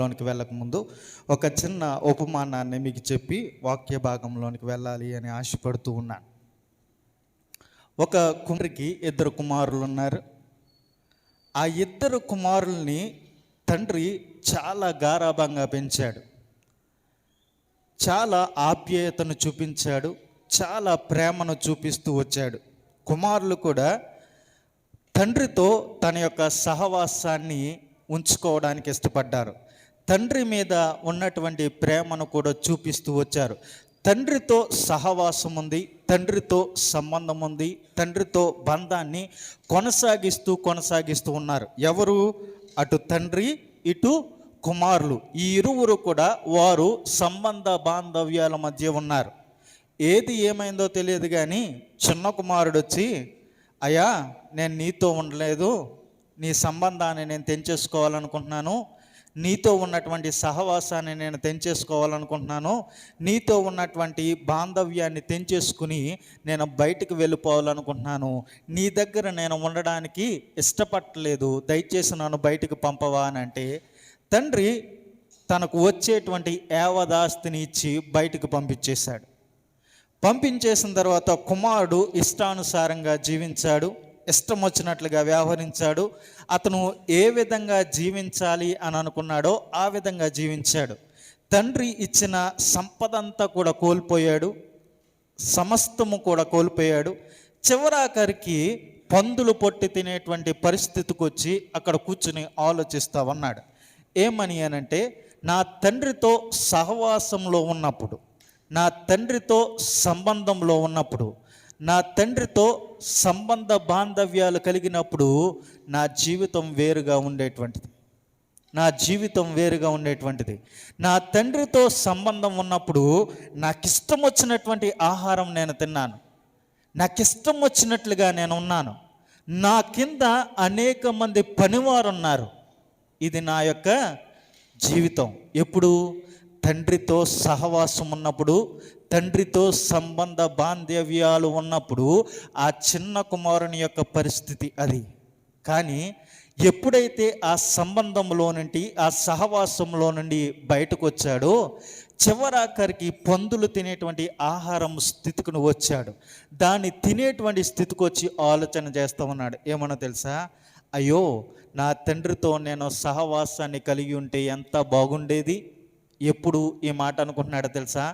భాగంలోనికి వెళ్ళకముందు ఒక చిన్న ఉపమానాన్ని మీకు చెప్పి వాక్య భాగంలోనికి వెళ్ళాలి అని ఆశపడుతూ ఉన్నాను. ఒక కుమారుడికి 2 కుమారులు ఉన్నారు. ఆ 2 కుమారుల్ని తండ్రి చాలా గారాబంగా పెంచాడు, చాలా ఆప్యాయతను చూపించాడు, చాలా ప్రేమను చూపిస్తూ వచ్చాడు. కుమారులు కూడా తండ్రితో తన యొక్క సహవాసాన్ని ఉంచుకోవడానికి ఇష్టపడ్డారు. తండ్రి మీద ఉన్నటువంటి ప్రేమను కూడా చూపిస్తూ వచ్చారు. తండ్రితో సహవాసం ఉంది, తండ్రితో సంబంధం ఉంది, తండ్రితో బంధాన్ని కొనసాగిస్తూ ఉన్నారు. ఎవరు? అటు తండ్రి, ఇటు కుమారులు. ఈ ఇరువురు కూడా వారు సంబంధ బాంధవ్యాల మధ్య ఉన్నారు. ఏది ఏమైందో తెలియదు కానీ చిన్న కుమారుడు వచ్చి, అయ్యా నేను నీతో ఉండలేదు, నీ సంబంధాన్ని నేను తెంచేసుకోవాలనుకుంటున్నాను, నీతో ఉన్నటువంటి సహవాసాన్ని నేను తెంచేసుకోవాలనుకుంటున్నాను, నీతో ఉన్నటువంటి బాంధవ్యాన్ని తెంచేసుకుని నేను బయటికి వెళ్ళిపోవాలనుకుంటున్నాను, నీ దగ్గర నేను ఉండడానికి ఇష్టపడలేదు, దయచేసి నన్ను బయటికి పంపవా అని అంటే తండ్రి తనకు వచ్చేటువంటి యావదాస్తిని ఇచ్చి బయటికి పంపించేశాడు. పంపించేసిన తర్వాత కుమారుడు ఇష్టానుసారంగా జీవించాడు, ఇష్టం వచ్చినట్లుగా వ్యవహరించాడు. అతను ఏ విధంగా జీవించాలి అని అనుకున్నాడో ఆ విధంగా జీవించాడు. తండ్రి ఇచ్చిన సంపదంతా కూడా కోల్పోయాడు, సమస్తము కూడా కోల్పోయాడు. చివరాఖరికి పందులు పొట్టి తినేటువంటి పరిస్థితికి వచ్చి అక్కడ కూర్చుని ఆలోచిస్తూ ఉన్నాడు. ఏమని అనంటే, నా తండ్రితో సహవాసంలో ఉన్నప్పుడు, నా తండ్రితో సంబంధంలో ఉన్నప్పుడు, నా తండ్రితో సంబంధ బాంధవ్యాలు కలిగినప్పుడు నా జీవితం వేరుగా ఉండేటువంటిది, నా జీవితం వేరుగా ఉండేటువంటిది. నా తండ్రితో సంబంధం ఉన్నప్పుడు నాకు ఇష్టం వచ్చినటువంటి ఆహారం నేను తిన్నాను, నాకు ఇష్టం వచ్చినట్లుగా నేను ఉన్నాను, నా కింద అనేక మంది పనివారు ఉన్నారు. ఇది నా యొక్క జీవితం. ఎప్పుడు? తండ్రితో సహవాసం ఉన్నప్పుడు, తండ్రితో సంబంధ బాంధవ్యాలు ఉన్నప్పుడు ఆ చిన్న కుమారుని యొక్క పరిస్థితి అది. కానీ ఎప్పుడైతే ఆ సంబంధంలో నుండి, ఆ సహవాసంలో నుండి బయటకు వచ్చాడో, చివరాఖరికి పందులు తినేటువంటి ఆహారం స్థితికి వచ్చాడు. దాన్ని తినేటువంటి స్థితికి వచ్చి ఆలోచన చేస్తూ ఉన్నాడు. ఏమన్నా తెలుసా? అయ్యో, నా తండ్రితో నేను సహవాసాన్ని కలిగి ఉంటే ఎంత బాగుండేది. ఎప్పుడు ఈ మాట అనుకుంటున్నాడో తెలుసా?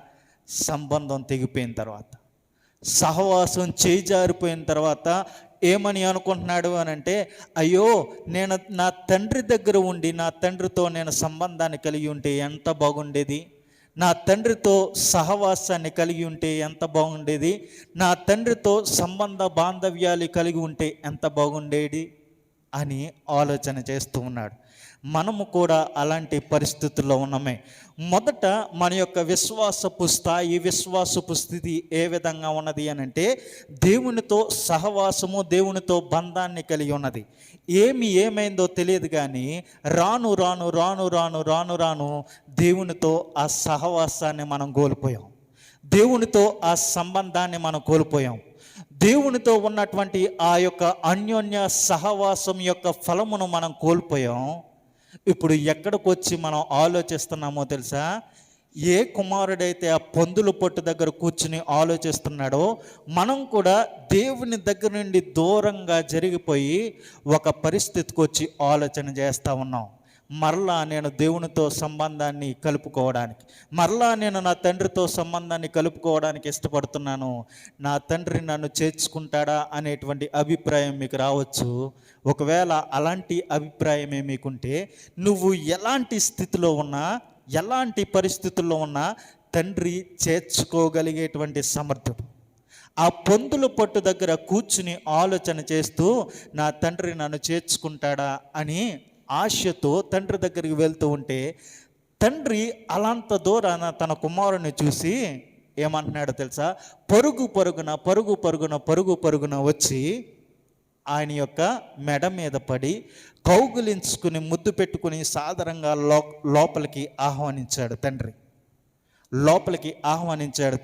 సంబంధం తెగిపోయిన తర్వాత, సహవాసం చేజారిపోయిన తర్వాత ఏమని అనుకుంటున్నాడు అని అంటే, అయ్యో నేను నా తండ్రి దగ్గర ఉండి నా తండ్రితో నేను సంబంధాన్ని కలిగి ఉంటే ఎంత బాగుండేది, నా తండ్రితో సహవాసాన్ని కలిగి ఉంటే ఎంత బాగుండేది, నా తండ్రితో సంబంధ బాంధవ్యాలు కలిగి ఉంటే ఎంత బాగుండేది అని ఆలోచన చేస్తూ ఉన్నాడు. మనము కూడా అలాంటి పరిస్థితుల్లో ఉన్నామే. మొదట మన యొక్క విశ్వాసపు స్థాయి, విశ్వాసపు స్థితి ఏ విధంగా ఉన్నది అని అంటే, దేవునితో సహవాసము, దేవునితో బంధాన్ని కలిగి ఉన్నది. ఏమైందో తెలియదు కానీ రాను రాను రాను రాను రాను రాను దేవునితో ఆ సహవాసాన్ని మనం కోల్పోయాం, దేవునితో ఆ సంబంధాన్ని మనం కోల్పోయాం. దేవునితో ఉన్నటువంటి ఆ యొక్క అన్యోన్య సహవాసం యొక్క ఫలమును మనం కోల్పోయాం. ఇప్పుడు ఎక్కడికి వచ్చి మనం ఆలోచిస్తున్నామో తెలుసా? ఏ కుమారుడైతే ఆ పందుల పొట్టు దగ్గర కూర్చుని ఆలోచిస్తున్నాడో, మనం కూడా దేవుని దగ్గర నుండి దూరంగా జరిగిపోయి ఒక పరిస్థితికి వచ్చి ఆలోచన చేస్తూ ఉన్నాం. మరలా నేను దేవునితో సంబంధాన్ని కలుపుకోవడానికి, మరలా నేను నా తండ్రితో సంబంధాన్ని కలుపుకోవడానికి ఇష్టపడుతున్నాను, నా తండ్రి నన్ను చేర్చుకుంటాడా అనేటువంటి అభిప్రాయం మీకు రావచ్చు. ఒకవేళ అలాంటి అభిప్రాయమే మీకుంటే, నువ్వు ఎలాంటి స్థితిలో ఉన్నా, ఎలాంటి పరిస్థితుల్లో ఉన్నా తండ్రి చేర్చుకోగలిగేటువంటి సమర్థుడు. ఆ పందుల పొట్టు దగ్గర కూర్చుని ఆలోచన చేస్తూ, నా తండ్రి నన్ను చేర్చుకుంటాడా అని ఆశతో తండ్రి దగ్గరికి వెళ్తూ ఉంటే, తండ్రి అలాంత దూరాన తన కుమారుని చూసి ఏమంటున్నాడో తెలుసా? పరుగు పరుగున వచ్చి ఆయన యొక్క మెడ మీద పడి కౌగులించుకుని ముద్దు పెట్టుకుని సాదరంగా లోపలికి ఆహ్వానించాడు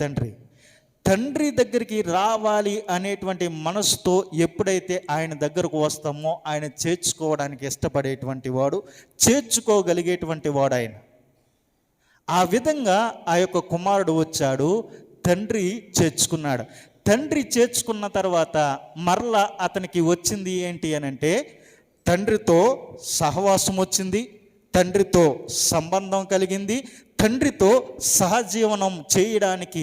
తండ్రి. తండ్రి దగ్గరికి రావాలి అనేటువంటి మనసుతో ఎప్పుడైతే ఆయన దగ్గరకు వస్తామో ఆయన చేర్చుకోవడానికి ఇష్టపడేటువంటి వాడు, చేర్చుకోగలిగేటువంటి వాడు ఆయన. ఆ విధంగా ఆ యొక్క కుమారుడు వచ్చాడు, తండ్రి చేర్చుకున్నాడు. తండ్రి చేర్చుకున్న తర్వాత మరలా అతనికి వచ్చింది ఏంటి అని అంటే, తండ్రితో సహవాసం వచ్చింది, తండ్రితో సంబంధం కలిగింది, తండ్రితో సహజీవనం చేయడానికి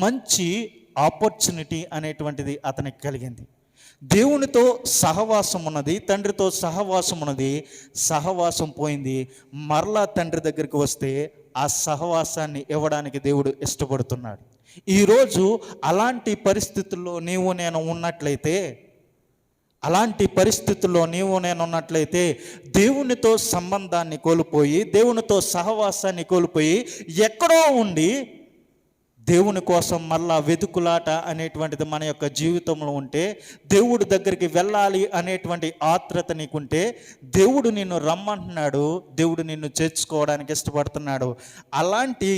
మంచి ఆపర్చునిటీ అనేటువంటిది అతనికి కలిగింది. దేవునితో సహవాసం ఉన్నది, తండ్రితో సహవాసం ఉన్నది, సహవాసం పోయింది. మరలా తండ్రి దగ్గరికి వస్తే ఆ సహవాసాన్ని ఇవ్వడానికి దేవుడు ఇష్టపడుతున్నాడు. ఈరోజు అలాంటి పరిస్థితుల్లో నీవు నేను ఉన్నట్లయితే, దేవునితో సంబంధాన్ని కోల్పోయి, దేవునితో సహవాసాన్ని కోల్పోయి, ఎక్కడో ఉండి దేవుని కోసం మళ్ళా వెతుకులాట అనేటువంటిది మన యొక్క జీవితంలో ఉంటే, దేవుడి దగ్గరికి వెళ్ళాలి అనేటువంటి ఆత్రత నీకుంటే, దేవుడు నిన్ను రమ్మంటున్నాడు, దేవుడు నిన్ను చేర్చుకోవడానికి ఇష్టపడుతున్నాడు. అలాంటి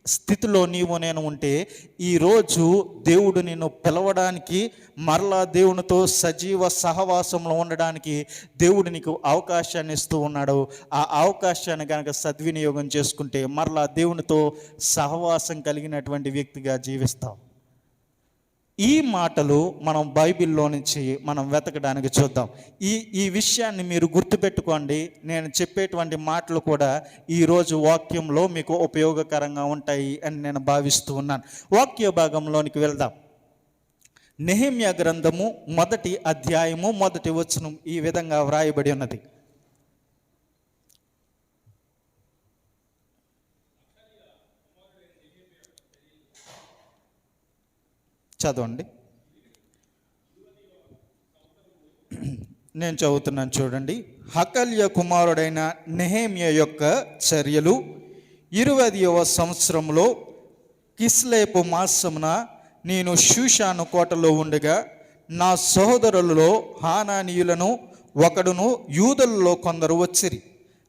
స్థితిలో నీవు నేను ఉంటే, ఈరోజు దేవుడు నిన్ను పిలవడానికి, మరలా దేవునితో సజీవ సహవాసంలో ఉండడానికి దేవుడు నీకు అవకాశాన్ని ఇస్తూ ఉన్నాడు. ఆ అవకాశాన్ని కనుక సద్వినియోగం చేసుకుంటే మరలా దేవునితో సహవాసం కలిగినటువంటి వ్యక్తిగా జీవిస్తాం. ఈ మాటలు మనం బైబిల్లో నుంచి మనం వెతకడానికి చూద్దాం. ఈ విషయాన్ని మీరు గుర్తుపెట్టుకోండి. నేను చెప్పేటువంటి మాటలు కూడా ఈరోజు వాక్యంలో మీకు ఉపయోగకరంగా ఉంటాయి అని నేను భావిస్తూ ఉన్నాను. వాక్య భాగంలోనికి వెళ్దాం. నెహెమ్యా గ్రంథము 1వ అధ్యాయము 1వ వచనం ఈ విధంగా వ్రాయబడి ఉన్నది. చదవండి. నేను చదువుతున్నాను, చూడండి. హకల్య కుమారుడైన నెహెమ్యా యొక్క చర్యలు. 20వ సంవత్సరంలో కిస్లేపు మాసమున నేను షూషాను కోటలో ఉండగా, నా సహోదరులలో హానానీయులను ఒకడును యూదులలో కొందరు వచ్చిరి.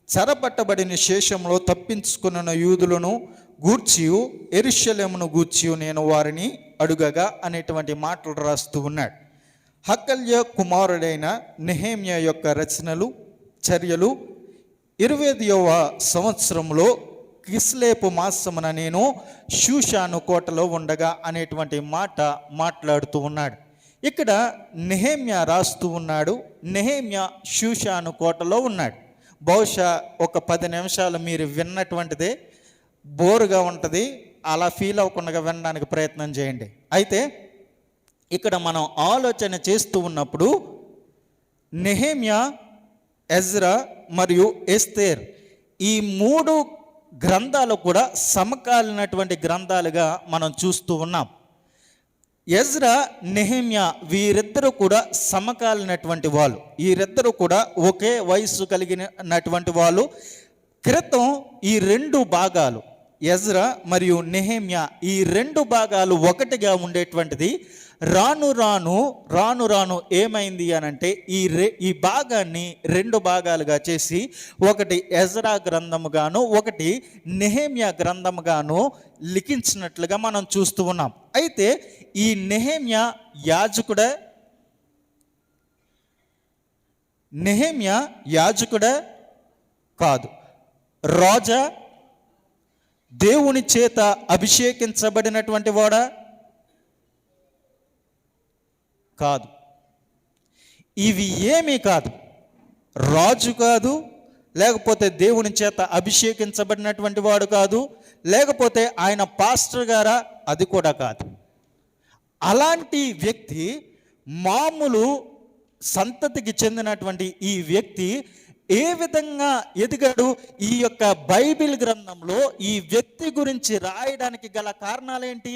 చెరపట్టబడిన శేషంలో తప్పించుకున్న యూదులను గూర్చియు యెరూషలేమును గూర్చియు నేను వారిని అడుగగా అనేటువంటి మాటలు రాస్తూ ఉన్నాడు. హకల్య కుమారుడైన నెహెమ్యా యొక్క రచనలు, చర్యలు. 20వ సంవత్సరంలో కిస్లేపు మాసమున నేను షూషాను కోటలో ఉండగా అనేటువంటి మాట మాట్లాడుతూ ఉన్నాడు. ఇక్కడ నెహెమ్యా రాస్తూ ఉన్నాడు. నెహెమ్యా షూషాను కోటలో ఉన్నాడు. బహుశా ఒక 10 నిమిషాలు మీరు విన్నటువంటిదే బోరుగా ఉంటుంది. అలా ఫీల్ అవ్వకుండా వినడానికి ప్రయత్నం చేయండి. అయితే ఇక్కడ మనం ఆలోచన చేస్తూ ఉన్నప్పుడు నెహెమ్యా, ఎజ్రా మరియు ఎస్తేర్ ఈ 3 గ్రంథాలు కూడా సమకాలీనటువంటి గ్రంథాలుగా మనం చూస్తూ ఉన్నాం. ఎజ్రా, నెహెమ్యా వీరిద్దరూ కూడా సమకాలీనటువంటి వాళ్ళు. వీరిద్దరూ కూడా ఒకే వయస్సు కలిగినటువంటి వాళ్ళు. క్రితం ఈ 2 భాగాలు, ఎజ్రా మరియు నెహెమ్యా, ఈ 2 భాగాలు ఒకటిగా ఉండేటువంటిది. రాను రాను ఏమైంది అనంటే ఈ భాగాన్ని 2 భాగాలుగా చేసి ఒకటి ఎజ్రా గ్రంథముగాను ఒకటి నెహెమ్యా గ్రంథముగాను లిఖించినట్లుగా మనం చూస్తూ ఉన్నాం. అయితే ఈ నెహెమ్యా యాజకుడే కాదు, రాజా, దేవుని చేత అభిషేకించబడినటువంటి వాడా కాదు. ఇవి ఏమీ కాదు. రాజు కాదు, లేకపోతే దేవుని చేత అభిషేకించబడినటువంటి వాడు కాదు, లేకపోతే ఆయన పాస్టర్ గారా, అది కూడా కాదు. అలాంటి వ్యక్తి, మామూలు సంతతికి చెందినటువంటి ఈ వ్యక్తి ఏ విధంగా ఎదిగాడు? ఈ యొక్క బైబిల్ గ్రంథంలో ఈ వ్యక్తి గురించి రాయడానికి గల కారణాలేంటి?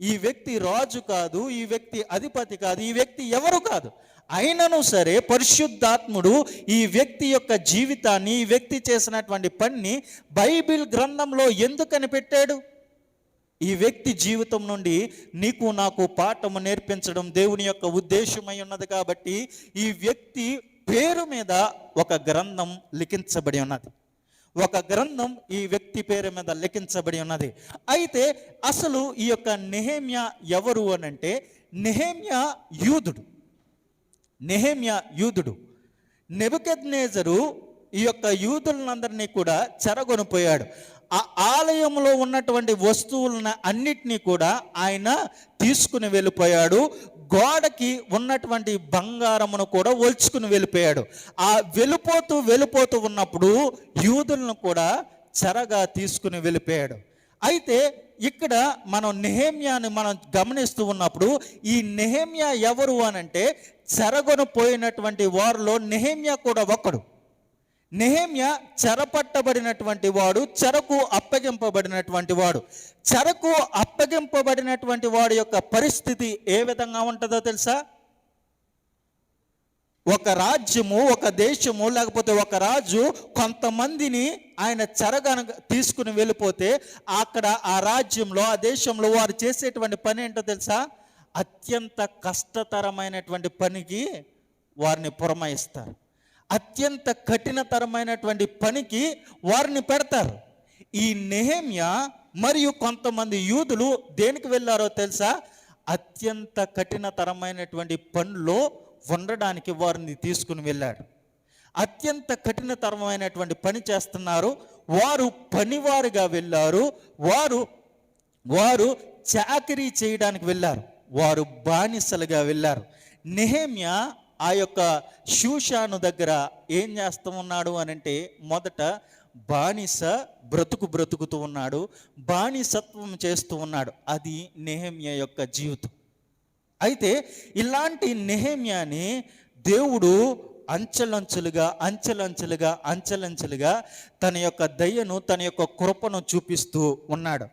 ఈ వ్యక్తి రాజు కాదు, ఈ వ్యక్తి అధిపతి కాదు, ఈ వ్యక్తి ఎవరు కాదు. అయినను సరే పరిశుద్ధాత్ముడు ఈ వ్యక్తి యొక్క జీవితాన్ని, ఈ వ్యక్తి చేసినటువంటి పనిని బైబిల్ గ్రంథంలో ఎందుకని పెట్టాడు? ఈ వ్యక్తి జీవితం నుండి నీకు నాకు పాఠము నేర్పించడం దేవుని యొక్క ఉద్దేశమై ఉన్నది. కాబట్టి ఈ వ్యక్తి పేరు మీద ఒక గ్రంథం లిఖించబడి ఉన్నది. ఒక గ్రంథం ఈ వ్యక్తి పేరు మీద లిఖించబడి ఉన్నది. అయితే అసలు ఈ యొక్క నెహెమ్యా ఎవరు అనంటే, నెహెమ్యా యూదుడు. నెహెమ్యా యూదుడు. నెబుకద్నెజరు ఈ యొక్క యూదులందరినీ కూడా చెరగొనిపోయాడు. ఆ ఆలయంలో ఉన్నటువంటి వస్తువులను అన్నిటినీ కూడా ఆయన తీసుకుని వెళ్ళిపోయాడు. గోడకి ఉన్నటువంటి బంగారమును కూడా ఒలుచుకుని వెళ్ళిపోయాడు. ఆ వెళ్ళిపోతూ ఉన్నప్పుడు యూదులను కూడా చెరగా తీసుకుని వెళ్ళిపోయాడు. అయితే ఇక్కడ మనం నెహెమ్యాని మనం గమనిస్తూ ఉన్నప్పుడు ఈ నెహెమ్యా ఎవరు అనంటే, చెరగొనిపోయినటువంటి వారిలో నెహెమ్యా కూడా ఒకడు. నెహెమ్యా చెరపట్టబడినటువంటి వాడు, చెరకు అప్పగింపబడినటువంటి వాడు. చెరకు అప్పగింపబడినటువంటి వాడి యొక్క పరిస్థితి ఏ విధంగా ఉంటుందో తెలుసా? ఒక రాజ్యము, ఒక దేశము, లేకపోతే ఒక రాజు కొంతమందిని ఆయన చెరగా తీసుకుని వెళ్ళిపోతే అక్కడ ఆ రాజ్యంలో, ఆ దేశంలో వారు చేసేటువంటి పని ఏంటో తెలుసా? అత్యంత కష్టతరమైనటువంటి పనికి వారిని పురమాయిస్తారు. అత్యంత కఠినతరమైనటువంటి పనికి వారిని పెడతారు. ఈ నెహెమ్యా మరియు కొంతమంది యూదులు దేనికి వెళ్ళారో తెలుసా? అత్యంత కఠినతరమైనటువంటి పనిలో ఉండడానికి వారిని తీసుకుని వెళ్ళాడు. అత్యంత కఠినతరమైనటువంటి పని చేస్తున్నారు. వారు పనివారుగా వెళ్ళారు. వారు చాకిరీ చేయడానికి వెళ్ళారు. వారు బానిసలుగా వెళ్ళారు. నెహెమ్యా ఆ యొక్క షూషాను దగ్గర ఏం చేస్తూ ఉన్నాడు అనంటే, మొదట బానిస బ్రతుకుతూ ఉన్నాడు, బానిసత్వం చేస్తూ ఉన్నాడు. అది నెహెమ్యా యొక్క జీవితం. అయితే ఇలాంటి నెహెమ్యాని దేవుడు అంచెలంచెలుగా తన యొక్క దయను, తన యొక్క కృపను చూపిస్తూ ఉన్నాడు.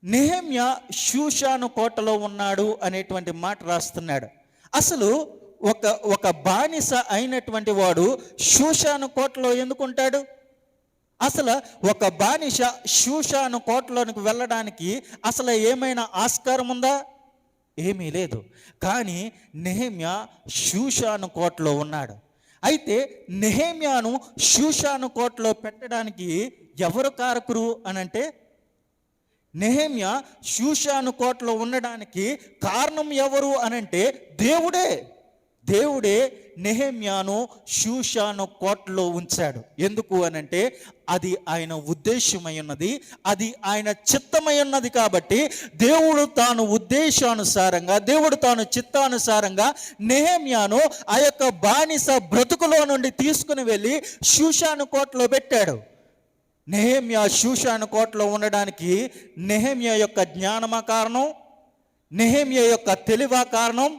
నెహెమ్యా షూషాను కోటలో ఉన్నాడు అనేటువంటి మాట రాస్తున్నాడు. అసలు ఒక బానిస అయినటువంటి వాడు షూషాను కోటలో ఎందుకుంటాడు? అసలు ఒక బానిస షూషాను కోటలోనికి వెళ్ళడానికి అసలు ఏమైనా ఆస్కారం ఉందా? ఏమీ లేదు. కానీ నెహెమ్యా షూషాను కోటలో ఉన్నాడు. అయితే నెహెమ్యాను షూషాను కోటలో పెట్టడానికి ఎవరు కారకురు అనంటే, నెహెమ్యా షూషాను కోటలో ఉండడానికి కారణం ఎవరు అనంటే దేవుడే నెహెమ్యాను షూషాను కోటలో ఉంచాడు. ఎందుకు అనంటే అది ఆయన ఉద్దేశమై ఉన్నది, అది ఆయన చిత్తమై ఉన్నది. కాబట్టి దేవుడు తాను ఉద్దేశానుసారంగా, దేవుడు తాను చిత్తానుసారంగా నెహెమ్యాను ఆ యొక్క బానిస బ్రతుకులో నుండి తీసుకుని వెళ్ళి షూషాను కోటలో పెట్టాడు. నెహెమ్యా షూషాను కోటలో ఉండడానికి నెహెమ్యా యొక్క జ్ఞానమా కారణం, నెహెమ్యా యొక్క తెలివా కారణం,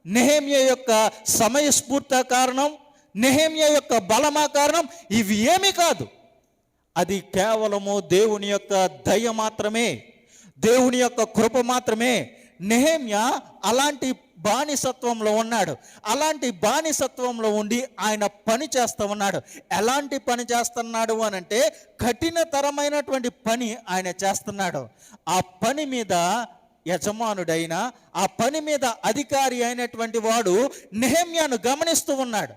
నెహెమ్యా యొక్క సమయస్ఫూర్త కారణం, నెహెమ్యా యొక్క బలమా కారణం? ఇవి ఏమీ కాదు. అది కేవలము దేవుని యొక్క దయ మాత్రమే, దేవుని యొక్క కృప మాత్రమే. నెహెమ్యా అలాంటి బానిసత్వంలో ఉన్నాడు. అలాంటి బానిసత్వంలో ఉండి ఆయన పని చేస్తూ ఉన్నాడు. ఎలాంటి పని చేస్తున్నాడు అనంటే, కఠినతరమైనటువంటి పని ఆయన చేస్తున్నాడు. ఆ పని మీద యజమానుడైన, ఆ పని మీద అధికారి అయినటువంటి వాడు నెహెమ్యాను గమనిస్తూ ఉన్నాడు.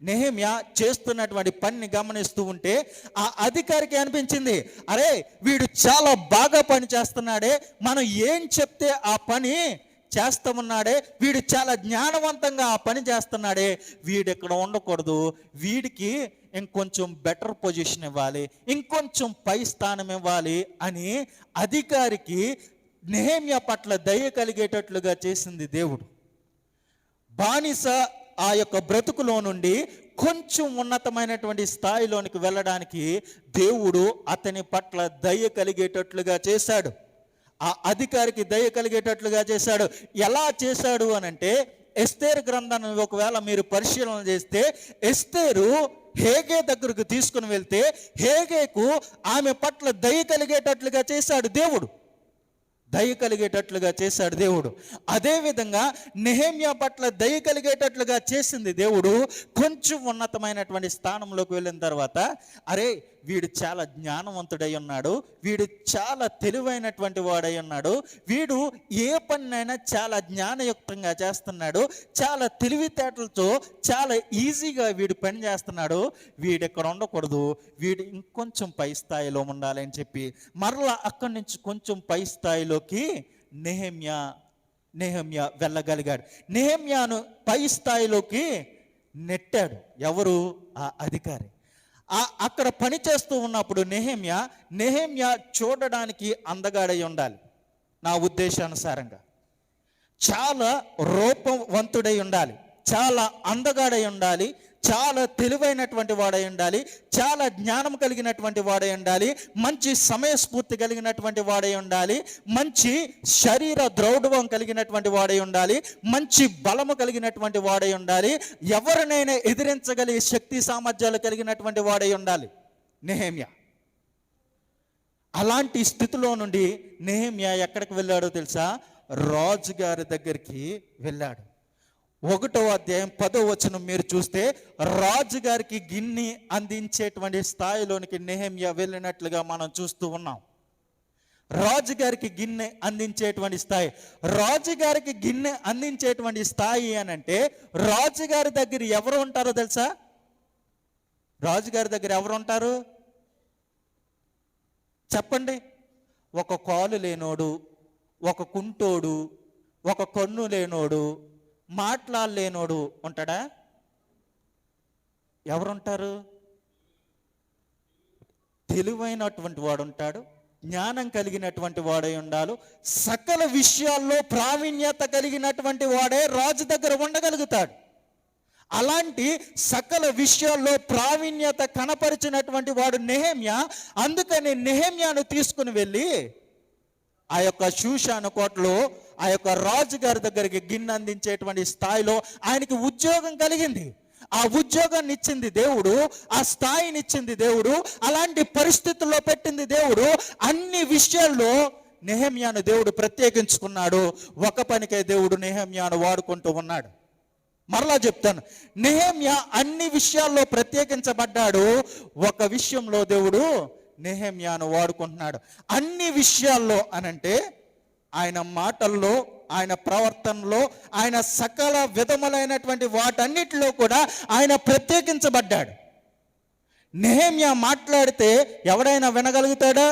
నెహెమ్యా చేస్తున్నటువంటి పనిని గమనిస్తూ ఉంటే ఆ అధికారికి అనిపించింది, అరే వీడు చాలా బాగా పని చేస్తున్నాడే, మనం ఏం చెప్తే ఆ పని చేస్తామన్నాడే, వీడు చాలా జ్ఞానవంతంగా ఆ పని చేస్తున్నాడే, వీడు ఇక్కడ ఉండకూడదు, వీడికి ఇంకొంచెం బెటర్ పొజిషన్ ఇవ్వాలి, ఇంకొంచెం పై స్థానం ఇవ్వాలి అని అధికారికి నెహెమ్యా పట్ల దయ కలిగేటట్లుగా చేసింది దేవుడు. బానిస ఆ యొక్క బ్రతుకులో నుండి కొంచెం ఉన్నతమైనటువంటి స్థాయిలోనికి వెళ్ళడానికి దేవుడు అతని పట్ల దయ కలిగేటట్లుగా చేశాడు. ఆ అధికారికి దయ కలిగేటట్లుగా చేశాడు. ఎలా చేశాడు అనంటే, ఎస్తేరు గ్రంథాన్ని ఒకవేళ మీరు పరిశీలన చేస్తే, ఎస్తేరు హేగే దగ్గరకు తీసుకుని వెళ్తే హేగేకు ఆమె పట్ల దయ కలిగేటట్లుగా చేశాడు దేవుడు. దయ కలిగేటట్లుగా చేశాడు దేవుడు. అదేవిధంగా నెహెమ్యా పట్ల దయ కలిగేటట్లుగా చేసింది దేవుడు. కొంచెం ఉన్నతమైనటువంటి స్థానంలోకి వెళ్ళిన తర్వాత, అరే వీడు చాలా జ్ఞానవంతుడై ఉన్నాడు, వీడు చాలా తెలివైనటువంటి వాడై ఉన్నాడు, వీడు ఏ పనినైనా చాలా జ్ఞానయుక్తంగా చేస్తున్నాడు, చాలా తెలివితేటలతో చాలా ఈజీగా వీడు పని చేస్తున్నాడు, వీడు ఇక్కడ ఉండకూడదు, వీడు ఇంకొంచెం పై స్థాయిలో ఉండాలి అని చెప్పి మరలా అక్కడి నుంచి కొంచెం పై స్థాయిలోకి నెహెమ్యా వెళ్ళగలిగాడు. నెహెమ్యాను పై స్థాయిలోకి నెట్టాడు ఎవరు? ఆ అధికారి. అక్కడ పని చేస్తూ ఉన్నప్పుడు నెహెమ్యా చూడడానికి అందగాడై ఉండాలి. నా ఉద్దేశానుసారంగా చాలా రూపవంతుడై ఉండాలి, చాలా అందగాడై ఉండాలి, చాలా తెలివైనటువంటి వాడై ఉండాలి, చాలా జ్ఞానం కలిగినటువంటి వాడై ఉండాలి, మంచి సమయస్ఫూర్తి కలిగినటువంటి వాడై ఉండాలి, మంచి శరీర ద్రౌఢవం కలిగినటువంటి వాడై ఉండాలి, మంచి బలము కలిగినటువంటి వాడై ఉండాలి, ఎవరినైనా ఎదిరించగలిగే శక్తి సామర్థ్యాలు కలిగినటువంటి వాడై ఉండాలి నెహెమ్యా. అలాంటి స్థితిలో నుండి నెహెమ్యా ఎక్కడికి వెళ్ళాడో తెలుసా? రాజుగారి దగ్గరికి వెళ్ళాడు. 1వ అధ్యాయం 10వ వచనం మీరు చూస్తే రాజుగారికి గిన్నె అందించేటువంటి స్థాయిలోనికి నెహెమ్యా వెళ్ళినట్లుగా మనం చూస్తూ ఉన్నాం. రాజుగారికి గిన్నె అందించేటువంటి స్థాయి. రాజుగారికి గిన్నె అందించేటువంటి స్థాయి అని అంటే రాజుగారి దగ్గర ఎవరు ఉంటారో తెలుసా? రాజుగారి దగ్గర ఎవరు ఉంటారు చెప్పండి? ఒక కాలు లేనోడు, ఒక కుంటోడు, ఒక కన్ను లేనోడు, మాట్లాడలేనోడు ఉంటాడా? ఎవరుంటారు? తెలివైనటువంటి వాడు ఉంటాడు, జ్ఞానం కలిగినటువంటి వాడై ఉండాలి, సకల విషయాల్లో ప్రావీణ్యత కలిగినటువంటి వాడే రాజు దగ్గర ఉండగలుగుతాడు. అలాంటి సకల విషయాల్లో ప్రావీణ్యత కనపరిచినటువంటి వాడు నెహెమ్యా. అందుకని నెహెమ్యాను తీసుకుని వెళ్ళి ఆ యొక్క షూషాను కోటలో ఆ యొక్క రాజుగారి దగ్గరికి గిన్నె అందించేటువంటి స్థాయిలో ఆయనకి ఉద్యోగం కలిగింది. ఆ ఉద్యోగాన్ని ఇచ్చింది దేవుడు, ఆ స్థాయిని ఇచ్చింది దేవుడు, అలాంటి పరిస్థితుల్లో పెట్టింది దేవుడు. అన్ని విషయాల్లో నెహెమ్యాను దేవుడు ప్రత్యేకించుకున్నాడు. ఒక పనికే దేవుడు నెహెమ్యాను వాడుకుంటూ ఉన్నాడు. మరలా చెప్తాను, నెహెమ్యా అన్ని విషయాల్లో ప్రత్యేకించబడ్డాడు. ఒక విషయంలో దేవుడు నెహెమ్యాను వాడుకుంటున్నాడు. అన్ని విషయాల్లో అనంటే ఆయన మాటల్లో, ఆయన ప్రవర్తనలో, ఆయన సకల విధములైనటువంటి వాటన్నిటిలో కూడా ఆయన ప్రత్యేకించబడ్డాడు. నెహెమ్యా మాట్లాడితే ఎవడైనా వినగలుగుతాడా?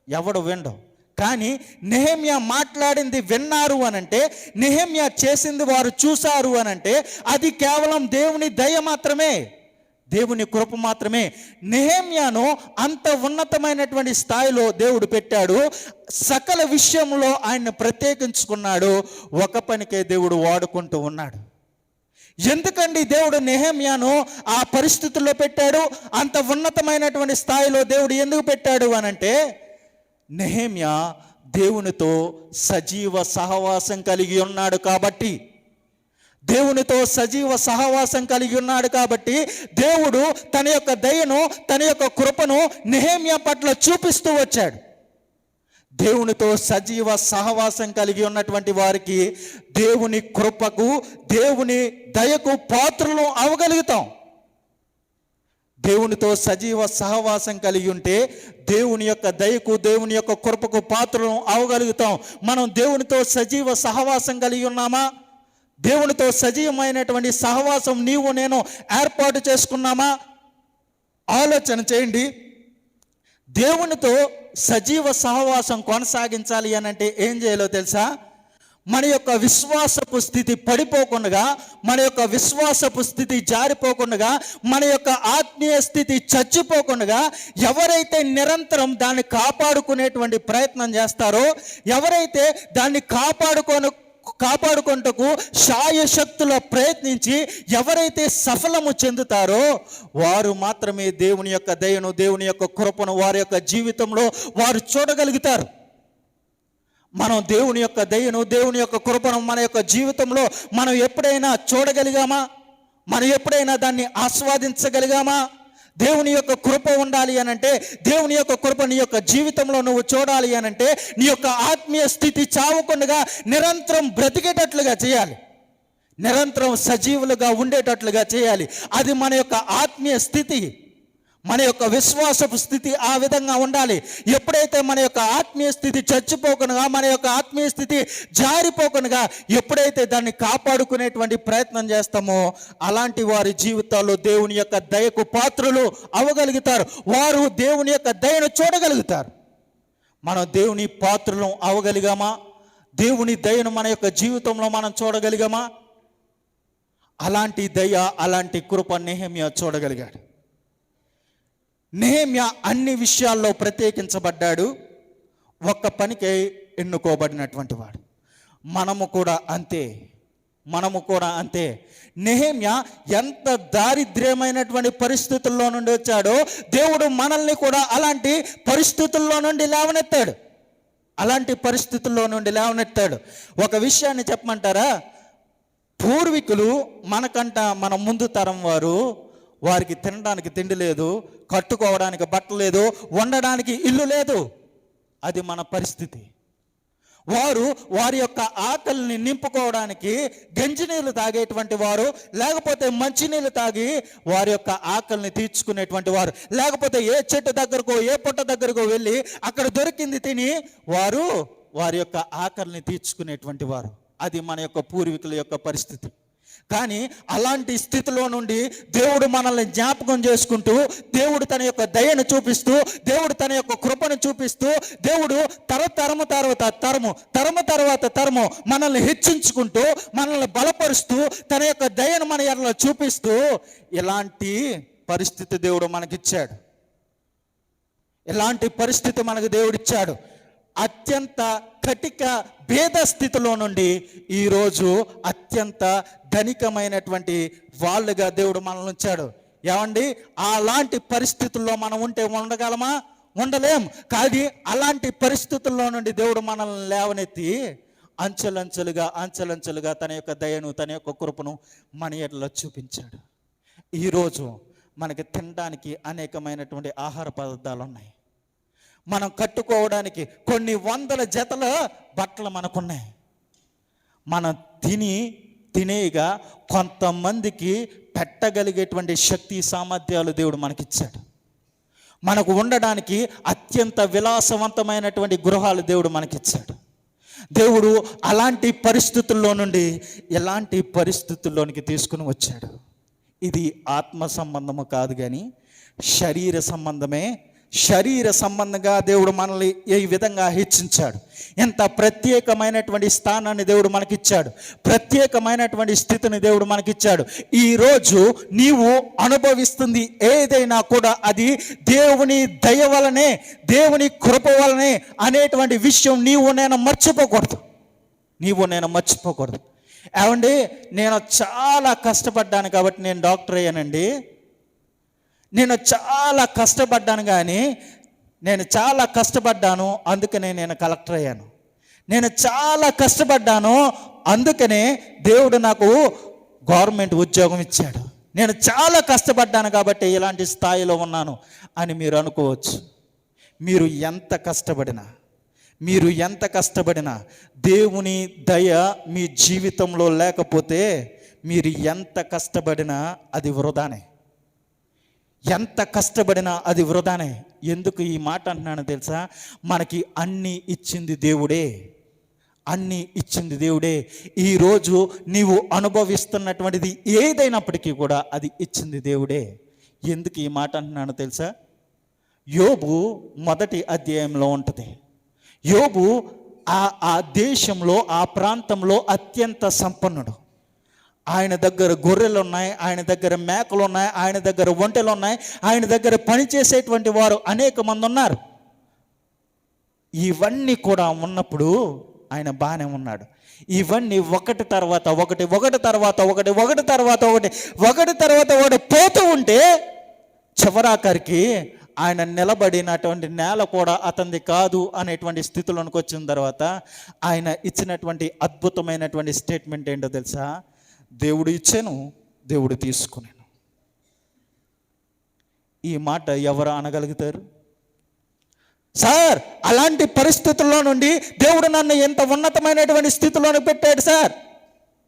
ఎవడు వినడు. కానీ నెహెమ్యా మాట్లాడింది విన్నారు అనంటే, నెహెమ్యా చేసింది వారు చూశారు అనంటే అది కేవలం దేవుని దయ మాత్రమే, దేవుని కృప మాత్రమే. నెహెమ్యాను అంత ఉన్నతమైనటువంటి స్థాయిలో దేవుడు పెట్టాడు. సకల విషయంలో ఆయన ప్రత్యేకించుకున్నాడు. ఒక పనికే దేవుడు వాడుకుంటూ ఉన్నాడు. ఎందుకండి దేవుడు నెహెమ్యాను ఆ పరిస్థితుల్లో పెట్టాడు? అంత ఉన్నతమైనటువంటి స్థాయిలో దేవుడు ఎందుకు పెట్టాడు అనంటే, నెహెమ్యా దేవునితో సజీవ సహవాసం కలిగి ఉన్నాడు కాబట్టి, దేవునితో సజీవ సహవాసం కలిగి ఉన్నాడు కాబట్టి దేవుడు తన యొక్క దయను, తన యొక్క కృపను నెహెమ్యా పట్ల చూపిస్తూ వచ్చాడు. దేవునితో సజీవ సహవాసం కలిగి ఉన్నటువంటి వారికి దేవుని కృపకు, దేవుని దయకు పాత్రలు అవ్వగలుగుతాం. దేవునితో సజీవ సహవాసం కలిగి ఉంటే దేవుని యొక్క దయకు, దేవుని యొక్క కృపకు పాత్రలు అవ్వగలుగుతాం. మనం దేవునితో సజీవ సహవాసం కలిగి ఉన్నామా? దేవునితో సజీవమైనటువంటి సహవాసం నీవు నేను ఏర్పాటు చేసుకున్నామా? ఆలోచన చేయండి. దేవునితో సజీవ సహవాసం కొనసాగించాలి అనంటే ఏం చేయాలో తెలుసా? మన యొక్క విశ్వాసపు స్థితి పడిపోకుండా, మన యొక్క విశ్వాసపు స్థితి జారిపోకుండా, మన యొక్క ఆత్మీయ స్థితి చచ్చిపోకుండా ఎవరైతే నిరంతరం దాన్ని కాపాడుకునేటువంటి ప్రయత్నం చేస్తారో, ఎవరైతే దాన్ని కాపాడుకొంటకు శాయశక్తుల ప్రయత్నించి ఎవరైతే సఫలము చెందుతారో వారు మాత్రమే దేవుని యొక్క దయను, దేవుని యొక్క కృపను వారి యొక్క జీవితంలో వారు చూడగలుగుతారు. మనం దేవుని యొక్క దయను, దేవుని యొక్క కృపను మన యొక్క జీవితంలో మనం ఎప్పుడైనా చూడగలిగామా? మనం ఎప్పుడైనా దాన్ని ఆస్వాదించగలిగామా? దేవుని యొక్క కృప ఉండాలి అనంటే, దేవుని యొక్క కృప నీ యొక్క జీవితంలో నువ్వు చూడాలి అనంటే నీ యొక్క ఆత్మీయ స్థితి చావకుండా నిరంతరం బ్రతికేటట్లుగా చేయాలి, నిరంతరం సజీవులుగా ఉండేటట్లుగా చేయాలి. అది మన యొక్క ఆత్మీయ స్థితి. మన యొక్క విశ్వాసపు స్థితి ఆ విధంగా ఉండాలి. ఎప్పుడైతే మన యొక్క ఆత్మీయ స్థితి చచ్చిపోకుండా, మన యొక్క ఆత్మీయ స్థితి జారిపోకుండా ఎప్పుడైతే దాన్ని కాపాడుకునేటువంటి ప్రయత్నం చేస్తామో అలాంటి వారి జీవితాల్లో దేవుని యొక్క దయకు పాత్రులు అవ్వగలుగుతారు. వారు దేవుని యొక్క దయను చూడగలుగుతారు. మనం దేవుని పాత్రలు అవ్వగలిగామా? దేవుని దయను మన యొక్క జీవితంలో మనం చూడగలిగామా? అలాంటి దయ, అలాంటి కృప నెహెమ్యా చూడగలిగాడు. నెహెమ్యా అన్ని విషయాల్లో ప్రత్యేకించబడ్డాడు. ఒక్క పనికై ఎన్నుకోబడినటువంటి వాడు. మనము కూడా అంతే. నెహెమ్యా ఎంత దారిద్ర్యమైనటువంటి పరిస్థితుల్లో నుండి వచ్చాడో దేవుడు మనల్ని కూడా అలాంటి పరిస్థితుల్లో నుండి లేవనెత్తాడు. ఒక విషయాన్ని చెప్పమంటారా? పూర్వీకులు మనకంట, మన ముందు తరం వారికి తినడానికి తిండి లేదు, కట్టుకోవడానికి బట్టలు లేదు, ఉండడానికి ఇల్లు లేదు. అది మన పరిస్థితి. వారి యొక్క ఆకలిని నింపుకోవడానికి గంజినీళ్ళు తాగేటువంటి వారు, లేకపోతే మంచినీళ్ళు తాగి వారి యొక్క ఆకలిని తీర్చుకునేటువంటి వారు, లేకపోతే ఏ చెట్టు దగ్గరకో ఏ పుట్ట దగ్గరకో వెళ్ళి అక్కడ దొరికింది తిని వారి యొక్క ఆకలిని తీర్చుకునేటువంటి వారు. అది మన యొక్క పూర్వీకుల యొక్క పరిస్థితి. కానీ అలాంటి స్థితిలో నుండి దేవుడు మనల్ని జ్ఞాపకం చేసుకుంటూ, దేవుడు తన యొక్క దయను చూపిస్తూ, దేవుడు తన యొక్క కృపను చూపిస్తూ, దేవుడు తరము తర్వాత తరము మనల్ని హెచ్చించుకుంటూ, మనల్ని బలపరుస్తూ, తన యొక్క దయను మన ఎడల చూపిస్తూ ఇలాంటి పరిస్థితి దేవుడు మనకిచ్చాడు. ఇలాంటి పరిస్థితి మనకు దేవుడిచ్చాడు. అత్యంత కటిక భేద స్థితిలో నుండి ఈరోజు అత్యంత ధనికమైనటువంటి వాళ్ళుగా దేవుడు మనల్ని ఉంచాడు. ఏమండి, అలాంటి పరిస్థితుల్లో మనం ఉంటే ఉండగలమా? ఉండలేం. కానీ అలాంటి పరిస్థితుల్లో నుండి దేవుడు మనల్ని లేవనెత్తి అంచెలంచెలుగా తన యొక్క దయను, తన యొక్క కృపను మన ఎడల చూపించాడు. ఈరోజు మనకి తినడానికి అనేకమైనటువంటి ఆహార పదార్థాలు ఉన్నాయి. మనం కట్టుకోవడానికి కొన్ని వందల జతల బట్టలు మనకున్నాయి. మనం తినేగా కొంతమందికి పెట్టగలిగేటువంటి శక్తి సామర్థ్యాలు దేవుడు మనకిచ్చాడు. మనకు ఉండడానికి అత్యంత విలాసవంతమైనటువంటి గృహాలు దేవుడు మనకిచ్చాడు. దేవుడు అలాంటి పరిస్థితుల్లో నుండి ఎలాంటి పరిస్థితుల్లోనికి తీసుకుని వచ్చాడు. ఇది ఆత్మ సంబంధము కాదు, కానీ శరీర సంబంధంగా దేవుడు మనల్ని ఈ విధంగా హెచ్చించాడు. ఎంత ప్రత్యేకమైనటువంటి స్థానాన్ని దేవుడు మనకిచ్చాడు, ప్రత్యేకమైనటువంటి స్థితిని దేవుడు మనకిచ్చాడు. ఈరోజు నీవు అనుభవిస్తుంది ఏదైనా కూడా అది దేవుని దయ వలనే, దేవుని కృప వలనే అనేటువంటి విషయం నీవు నేను మర్చిపోకూడదు. ఏమండి, నేను చాలా కష్టపడ్డాను కాబట్టి నేను డాక్టర్ అయ్యానండి. నేను చాలా కష్టపడ్డాను అందుకనే నేను కలెక్టర్ అయ్యాను. నేను చాలా కష్టపడ్డాను అందుకనే దేవుడు నాకు గవర్నమెంట్ ఉద్యోగం ఇచ్చాడు. నేను చాలా కష్టపడ్డాను కాబట్టి ఇలాంటి స్థాయిలో ఉన్నాను అని మీరు అనుకోవచ్చు. మీరు ఎంత కష్టపడినా దేవుని దయ మీ జీవితంలో లేకపోతే మీరు ఎంత కష్టపడినా అది వృధానే. ఎందుకు ఈ మాట అంటున్నాను తెలుసా? మనకి అన్నీ ఇచ్చింది దేవుడే. ఈరోజు నీవు అనుభవిస్తున్నటువంటిది ఏదైనప్పటికీ కూడా అది ఇచ్చింది దేవుడే. ఎందుకు ఈ మాట అంటున్నాను తెలుసా? యోబు 1వ అధ్యాయంలో ఉంటుంది. యోబు ఆ దేశంలో, ఆ ప్రాంతంలో అత్యంత సంపన్నుడు. ఆయన దగ్గర గొర్రెలు ఉన్నాయి, ఆయన దగ్గర మేకలు ఉన్నాయి, ఆయన దగ్గర ఒంటెలు ఉన్నాయి, ఆయన దగ్గర పనిచేసేటువంటి వారు అనేక మంది ఉన్నారు. ఇవన్నీ కూడా ఉన్నప్పుడు ఆయన బాగానే ఉన్నాడు. ఇవన్నీ ఒకటి తర్వాత ఒకటి పోతూ ఉంటే చివరాఖరికి ఆయన నిలబడినటువంటి నేల కూడా అతనిది కాదు అనేటువంటి స్థితిలోనికి వచ్చిన తర్వాత ఆయన ఇచ్చినటువంటి అద్భుతమైనటువంటి స్టేట్మెంట్ ఏంటో తెలుసా? దేవుడు ఇచ్చాను, దేవుడు తీసుకున్నాను. ఈ మాట ఎవరు అనగలుగుతారు? సార్, అలాంటి పరిస్థితుల్లో నుండి దేవుడు నన్ను ఎంత ఉన్నతమైనటువంటి స్థితిలోకి పెట్టాడు సార్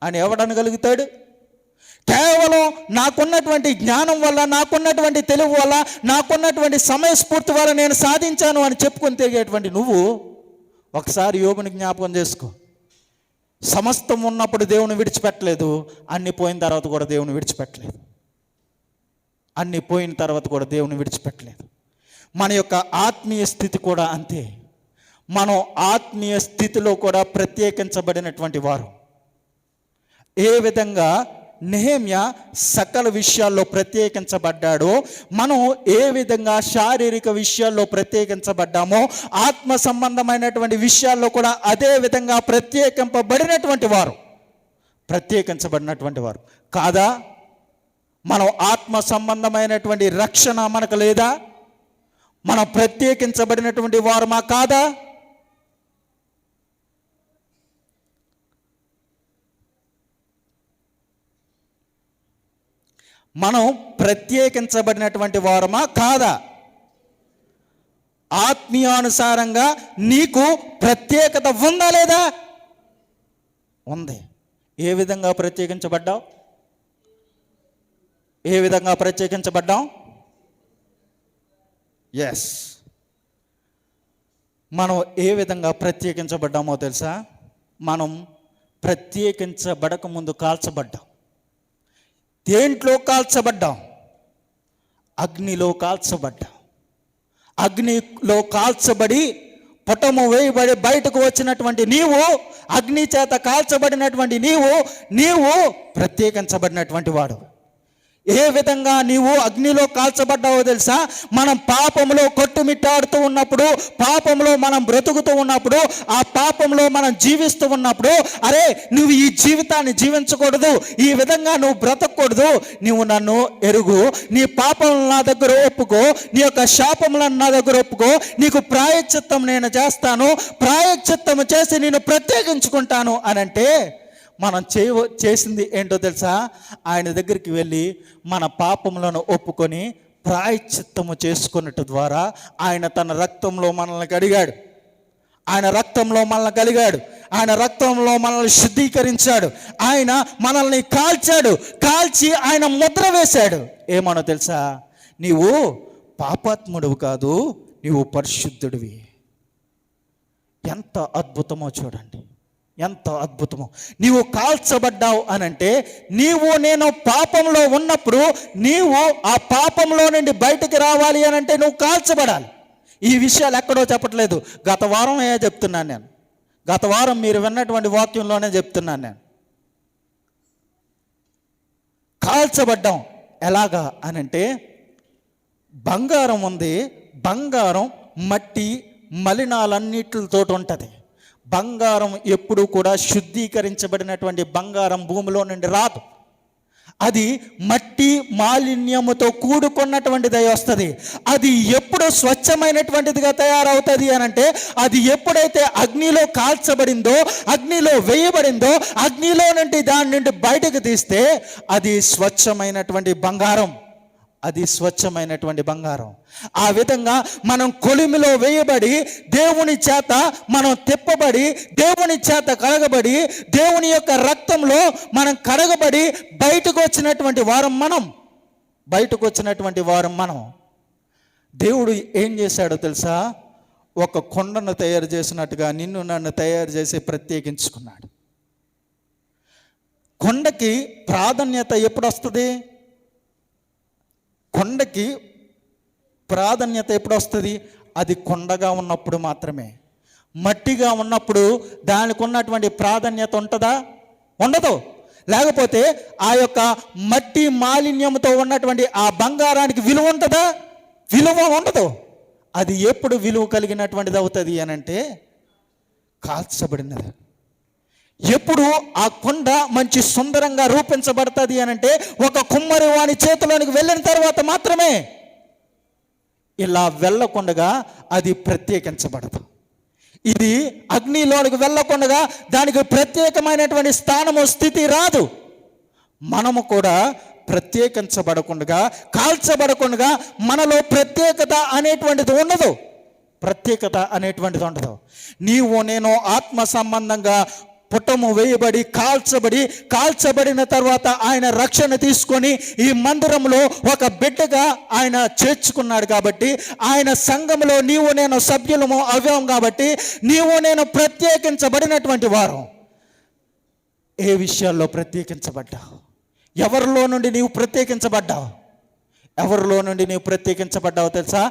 అని ఎవడు అనగలుగుతాడు? కేవలం నాకున్నటువంటి జ్ఞానం వల్ల, నాకున్నటువంటి తెలివి వల్ల, నాకున్నటువంటి సమయస్ఫూర్తి వల్ల నేను సాధించాను అని చెప్పుకొని తిరిగేటువంటి నువ్వు ఒకసారి యోబుని జ్ఞాపకం చేసుకో. సమస్తం ఉన్నప్పుడు దేవుని విడిచిపెట్టలేదు, అన్ని పోయిన తర్వాత కూడా దేవుని విడిచిపెట్టలేదు. అన్ని పోయిన తర్వాత కూడా దేవుని విడిచిపెట్టలేదు. మన యొక్క ఆత్మీయ స్థితి కూడా అంతే. మనం ఆత్మీయ స్థితిలో కూడా ప్రత్యేకించబడినటువంటి వారు. ఏ విధంగా నెహెమ్యా సకల విషయాల్లో ప్రత్యేకించబడ్డాడో, మనం ఏ విధంగా శారీరక విషయాల్లో ప్రత్యేకించబడ్డామో, ఆత్మ సంబంధమైనటువంటి విషయాల్లో కూడా అదే విధంగా ప్రత్యేకింపబడినటువంటి వారు, ప్రత్యేకించబడినటువంటి వారు కాదా? మనం ఆత్మ సంబంధమైనటువంటి రక్షణ మనకు లేదా? మనం ప్రత్యేకించబడినటువంటి వారమా కాదా? మనం ప్రత్యేకించబడినటువంటి వారమా కాదా? ఆత్మీయానుసారంగా నీకు ప్రత్యేకత ఉందా లేదా? ఉంది. ఏ విధంగా ప్రత్యేకించబడ్డావు? ఏ విధంగా ప్రత్యేకించబడ్డాం? ఎస్, మనం ఏ విధంగా ప్రత్యేకించబడ్డామో తెలుసా? మనం ప్రత్యేకించబడక ముందు కాల్చబడ్డాం. దేంట్లో కాల్చబడ్డాం? అగ్నిలో కాల్చబడ్డాం. అగ్నిలో కాల్చబడి పుటము వేయబడి బయటకు వచ్చినటువంటి నీవు, అగ్ని చేత కాల్చబడినటువంటి నీవు ప్రత్యేకించబడినటువంటి వాడు. ఏ విధంగా నీవు అగ్నిలో కాల్చబడ్డావో తెలుసా? మనం పాపంలో కొట్టుమిట్టాడుతూ ఉన్నప్పుడు, పాపంలో మనం బ్రతుకుతూ ఉన్నప్పుడు, ఆ పాపంలో మనం జీవిస్తూ ఉన్నప్పుడు, అరే నువ్వు ఈ జీవితాన్ని జీవించకూడదు, ఈ విధంగా నువ్వు బ్రతకూడదు, నువ్వు నన్ను ఎరుగు, నీ పాపములను నా దగ్గర ఒప్పుకో, నీ యొక్క శాపములను నా దగ్గర ఒప్పుకో, నీకు ప్రాయశ్చిత్తం నేను చేస్తాను, ప్రాయశ్చిత్తం చేసి నేను ప్రత్యేకించుకుంటాను అని అంటే, మనం చేసింది ఏంటో తెలుసా? ఆయన దగ్గరికి వెళ్ళి మన పాపములను ఒప్పుకొని ప్రాయశ్చిత్తము చేసుకున్నట్టు ద్వారా ఆయన తన రక్తంలో మనల్ని కడిగాడు. ఆయన రక్తంలో మనల్ని కలిగాడు. ఆయన రక్తంలో మనల్ని శుద్ధీకరించాడు. ఆయన మనల్ని కాల్చి ఆయన ముద్ర వేశాడు. ఏమనో తెలుసా? నీవు పాపాత్ముడివి కాదు, నీవు పరిశుద్ధుడివి. ఎంత అద్భుతమో చూడండి, ఎంత అద్భుతమో. నీవు కాల్చబడ్డావు అనంటే, నేను పాపంలో ఉన్నప్పుడు నీవు ఆ పాపంలో నుండి బయటికి రావాలి అనంటే నువ్వు కాల్చబడాలి. ఈ విషయాలు ఎక్కడో చెప్పట్లేదు, గత వారం చెప్తున్నాను నేను. గత వారం మీరు విన్నటువంటి వాక్యంలోనే చెప్తున్నాను నేను. కాల్చబడ్డాం ఎలాగా అనంటే, బంగారం ఉంది, బంగారం మట్టి మలినాలన్నిటితో ఉంటుంది. బంగారం ఎప్పుడు కూడా శుద్ధీకరించబడినటువంటి బంగారం భూమిలో నుండి రాదు. అది మట్టి మాలిన్యముతో కూడుకున్నటువంటిది వస్తుంది. అది ఎప్పుడు స్వచ్ఛమైనటువంటిదిగా తయారవుతుంది అనంటే, అది ఎప్పుడైతే అగ్నిలో కాల్చబడిందో, అగ్నిలో వేయబడిందో, అగ్నిలో నుండి దాని నుండి బయటకు తీస్తే అది స్వచ్ఛమైనటువంటి బంగారం. అది స్వచ్ఛమైనటువంటి బంగారం. ఆ విధంగా మనం కొలిమిలో వేయబడి, దేవుని చేత మనం తిప్పబడి, దేవుని చేత కడగబడి, దేవుని యొక్క రక్తంలో మనం కడగబడి బయటకు వచ్చినటువంటి వారం మనం. దేవుడు ఏం చేశాడో తెలుసా? ఒక కొండను తయారు చేసినట్టుగా నిన్ను నన్ను తయారు చేసి ప్రత్యేకించుకున్నాడు. కొండకి ప్రాధాన్యత ఎప్పుడు వస్తుంది? కొండకి ప్రాధాన్యత ఎప్పుడు వస్తుంది? అది కొండగా ఉన్నప్పుడు మాత్రమే. మట్టిగా ఉన్నప్పుడు దానికి ఉన్నటువంటి ప్రాధాన్యత ఉంటుందా? ఉండదు. లేకపోతే ఆ యొక్క మట్టి మాలిన్యంతో ఉన్నటువంటి ఆ బంగారానికి విలువ ఉంటుందా? విలువ ఉండదు. అది ఎప్పుడు విలువ కలిగినటువంటిది అవుతుంది అనంటే, కాల్చబడినది. ఎప్పుడు ఆ కొండ మంచి సుందరంగా రూపించబడుతుంది అనంటే, ఒక కుమ్మరి వాని చేతిలోనికి వెళ్ళిన తర్వాత మాత్రమే. ఇలా వెళ్ళకుండగా అది ప్రత్యేకించబడదు. ఇది అగ్నిలోనికి వెళ్ళకుండగా దానికి ప్రత్యేకమైనటువంటి స్థానము, స్థితి రాదు. మనము కూడా ప్రత్యేకించబడకుండా, కాల్చబడకుండా మనలో ప్రత్యేకత అనేటువంటిది ఉండదు. నీవు నేను ఆత్మ సంబంధంగా పుటము వేయబడి కాల్చబడిన తర్వాత ఆయన రక్షణ తీసుకొని ఈ మందిరంలో ఒక బిడ్డగా ఆయన చేర్చుకున్నాడు. కాబట్టి ఆయన సంఘంలో నీవు నేను సభ్యులము అవ్యాం. కాబట్టి నీవు నేను ప్రత్యేకించబడినటువంటి వారు. ఏ విషయాల్లో ప్రత్యేకించబడ్డావు? ఎవరిలో నుండి నీవు ప్రత్యేకించబడ్డావు? ఎవరిలో నుండి నీవు ప్రత్యేకించబడ్డావు తెలుసా?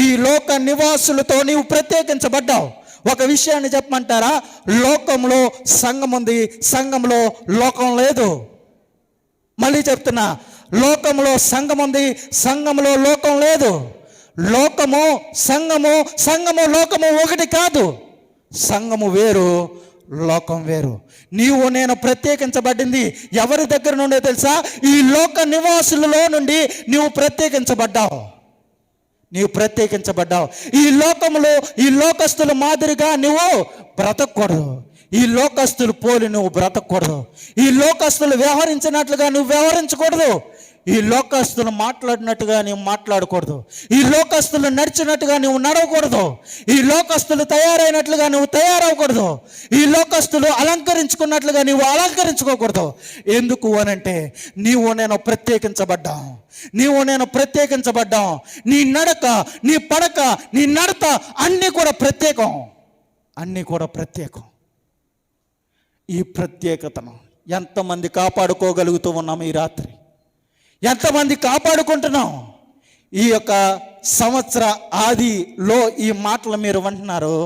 ఈ లోక నివాసులతో నీవు ప్రత్యేకించబడ్డావు. ఒక విషయాన్ని చెప్పమంటారా? లోకంలో సంఘం ఉంది, సంఘంలో లోకం లేదు. మళ్ళీ చెప్తున్నా, లోకంలో సంఘం ఉంది, సంఘంలో లోకం లేదు. లోకము సంఘము లోకము ఒకటి కాదు. సంఘము వేరు, లోకం వేరు. నీవు నేను ప్రత్యేకించబడింది ఎవరి దగ్గర నుండే తెలుసా? ఈ లోక నివాసులలో నుండి నీవు ప్రత్యేకించబడ్డావు. ఈ లోకంలో ఈ లోకస్తుల మాదిరిగా నువ్వు బ్రతకూడదు. ఈ లోకస్తులు పోలి నువ్వు బ్రతకూడదు. ఈ లోకస్తులు వ్యవహరించినట్లుగా నువ్వు వ్యవహరించకూడదు. ఈ లోకస్తులు మాట్లాడినట్టుగా నీవు మాట్లాడకూడదు. ఈ లోకస్తులు నడిచినట్టుగా నువ్వు నడవకూడదు. ఈ లోకస్తులు తయారైనట్లుగా నువ్వు తయారవకూడదు. ఈ లోకస్తులు అలంకరించుకున్నట్లుగా నువ్వు అలంకరించుకోకూడదు. ఎందుకు అనంటే నీవు నేను ప్రత్యేకించబడ్డాం. నీ నడక, నీ పడక, నీ నడత అన్నీ కూడా ప్రత్యేకం. ఈ ప్రత్యేకతను ఎంతమంది కాపాడుకోగలుగుతూ ఉన్నాము? ఈ రాత్రి ఎంతమంది కాపాడుకుంటున్నాం? ఈ యొక్క సంవత్సర ఆదిలో ఈ మాటలు మీరు వింటున్నారు.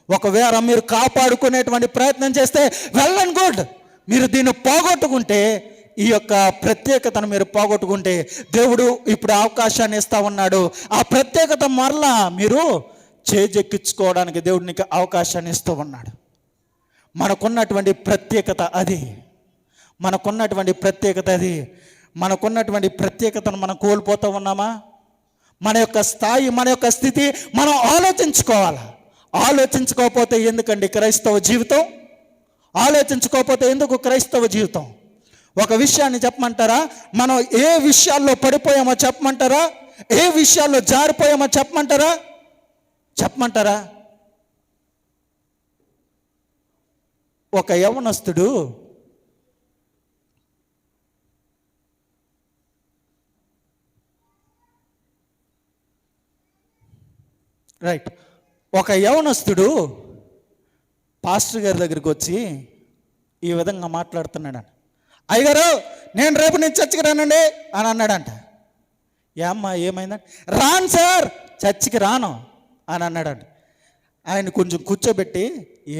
ఒకవేళ మీరు కాపాడుకునేటువంటి ప్రయత్నం చేస్తే వెల్ అండ్ గుడ్. మీరు దీన్ని పోగొట్టుకుంటే, ఈ యొక్క ప్రత్యేకతను మీరు పోగొట్టుకుంటే, దేవుడు ఇప్పుడు అవకాశాన్ని ఇస్తా ఉన్నాడు. ఆ ప్రత్యేకత మరలా మీరు చేజెక్కించుకోవడానికి దేవుడు నీకు అవకాశాన్ని ఇస్తూ ఉన్నాడు. మనకున్నటువంటి ప్రత్యేకత అది. మనకున్నటువంటి ప్రత్యేకతను మనం కోల్పోతూ ఉన్నామా? మన యొక్క స్థాయి, మన యొక్క స్థితి మనం ఆలోచించుకోవాలి. ఆలోచించుకోకపోతే ఎందుకండి క్రైస్తవ జీవితం? ఆలోచించుకోకపోతే ఎందుకు క్రైస్తవ జీవితం? ఒక విషయాన్ని చెప్పమంటారా? మనం ఏ విషయాల్లో పడిపోయామో చెప్పమంటారా? ఏ విషయాల్లో జారిపోయామో చెప్పమంటారా? ఒక యవనస్తుడు పాస్టర్ గారి దగ్గరికి వచ్చి ఈ విధంగా మాట్లాడుతున్నాడు. అయ్యగారు, నేను రేపు నేను చర్చికి రానండి అని అన్నాడంట. ఏమ్మా ఏమైందంటే, రాను సార్, చర్చికి రాను అని అన్నాడంట. ఆయన కొంచెం కూర్చోబెట్టి,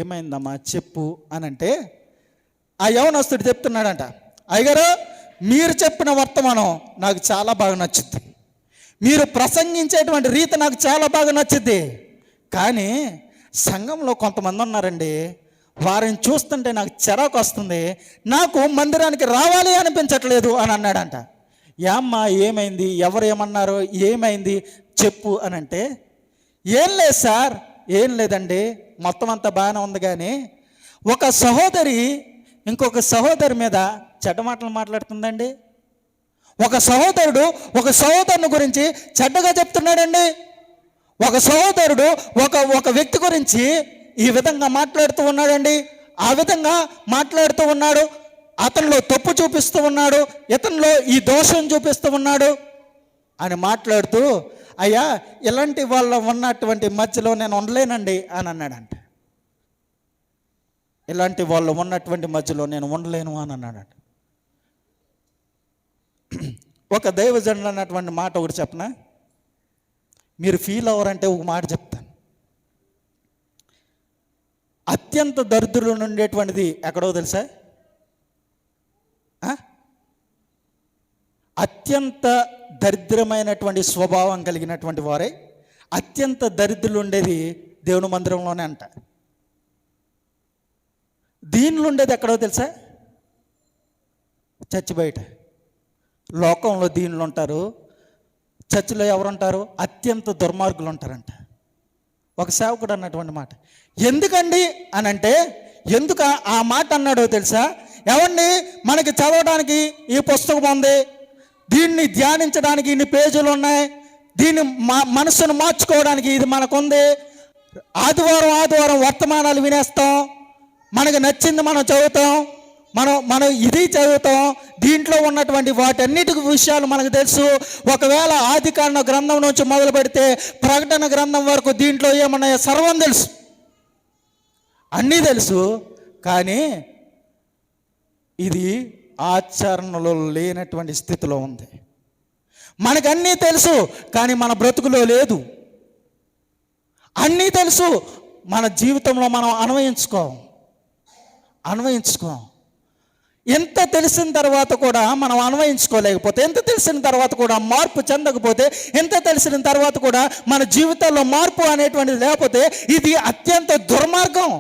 ఏమైందమ్మా చెప్పు అని అంటే, ఆ యవనస్తుడు చెప్తున్నాడంట, అయ్యగారు మీరు చెప్పిన వర్తమానం నాకు చాలా బాగా నచ్చుద్ది. మీరు ప్రసంగించేటువంటి రీతి నాకు చాలా బాగా నచ్చుద్ది. కానీ సంఘంలో కొంతమంది ఉన్నారండి, వారిని చూస్తుంటే నాకు చిరాకు వస్తుంది. నాకు మందిరానికి రావాలి అనిపించట్లేదు అని అన్నాడంట. ఏమ్మా ఏమైంది? ఎవరు ఏమన్నారు? ఏమైంది చెప్పు అని అంటే, ఏం లేదు సార్, ఏం లేదండి, మొత్తం అంతా బాగానే ఉంది. కానీ ఒక సహోదరి ఇంకొక సహోదరి మీద చెడ్డ మాటలు మాట్లాడుతుందండి. ఒక సహోదరుడు ఒక సహోదరుని గురించి చెడ్డగా చెప్తున్నాడండి. ఒక సహోదరుడు ఒక వ్యక్తి గురించి ఈ విధంగా మాట్లాడుతూ ఉన్నాడండి. ఆ విధంగా మాట్లాడుతూ ఉన్నాడు. అతనిలో తప్పు చూపిస్తూ ఉన్నాడు, ఇతనిలో ఈ దోషం చూపిస్తూ ఉన్నాడు అని మాట్లాడుతూ, అయ్యా ఇలాంటి వాళ్ళ ఉన్నటువంటి మధ్యలో నేను ఉండలేనండి అని అన్నాడంట. ఇలాంటి వాళ్ళు ఉన్నటువంటి మధ్యలో నేను ఉండలేను అని అన్నాడంట. ఒక దైవజనుడు అన్నటువంటి మాట ఒకటి చెప్పనా? మీరు ఫీల్ అవ్వరంటే ఒక మాట చెప్తాను. అత్యంత దరిద్రులు ఉండేటువంటిది ఎక్కడో తెలుసా? అత్యంత దరిద్రమైనటువంటి స్వభావం కలిగినటువంటి వారే అత్యంత దరిద్రులు ఉండేది దేవుని మందిరంలోనే అంట. దీనిలో ఉండేది ఎక్కడో తెలుసా? చర్చి బయట. లోకంలో దీనిలో ఉంటారు, చర్చిలో ఎవరుంటారు? అత్యంత దుర్మార్గులు ఉంటారంట. ఒక సేవకుడు అన్నటువంటి మాట. ఎందుకండి అని అంటే, ఎందుకు ఆ మాట అన్నాడో తెలుసా? ఏమండి, మనకి చదవడానికి ఈ పుస్తకం ఉంది, దీన్ని ధ్యానించడానికి ఇన్ని పేజీలు ఉన్నాయి, దీన్ని మనసును మార్చుకోవడానికి ఇది మనకుంది, ఆదివారం వర్తమానాలు వినేస్తాం, మనకు నచ్చింది మనం చదువుతాం, మనం ఇది చదువుతాం. దీంట్లో ఉన్నటువంటి వాటన్నిటి విషయాలు మనకు తెలుసు. ఒకవేళ ఆదికాండ గ్రంథం నుంచి మొదలు పెడితే ప్రకటన గ్రంథం వరకు దీంట్లో ఏమన్నాయో సర్వం తెలుసు, అన్నీ తెలుసు. కానీ ఇది ఆచరణలో లేనటువంటి స్థితిలో ఉంది. మనకన్నీ తెలుసు కానీ మన బ్రతుకులో లేదు. అన్నీ తెలుసు, మన జీవితంలో మనం అన్వయించుకోం. ఎంత తెలిసిన తర్వాత కూడా మనం అన్వయించుకోలేకపోతే, ఎంత తెలిసిన తర్వాత కూడా మార్పు చెందకపోతే, ఎంత తెలిసిన తర్వాత కూడా మన జీవితంలో మార్పు అనేటువంటిది లేకపోతే ఇది అత్యంత దుర్మార్గం.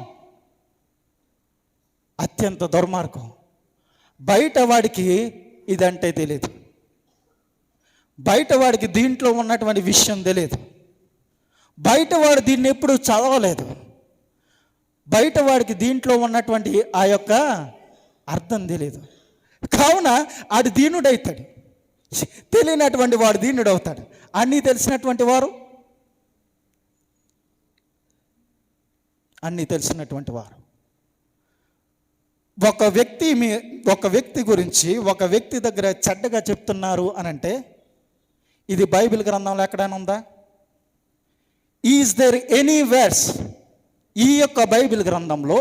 బయట వాడికి ఇదంటే తెలియదు, బయట వాడికి దీంట్లో ఉన్నటువంటి విషయం తెలియదు, బయట వాడు దీన్ని ఎప్పుడు చదవలేదు, బయట వాడికి దీంట్లో ఉన్నటువంటి ఆ యొక్క అర్థం తెలియదు. కావున ఆడు దీనుడవుతాడు, తెలియనటువంటి వాడు దీనుడు అవుతాడు. అన్నీ తెలిసినటువంటి వారు ఒక వ్యక్తి గురించి ఒక వ్యక్తి దగ్గర చెడ్డగా చెప్తున్నారు అని అంటే, ఇది బైబిల్ గ్రంథంలో ఎక్కడైనా ఉందా? ఈజ్ దేర్ ఎనీ వర్స్ ఈ యొక్క బైబిల్ గ్రంథంలో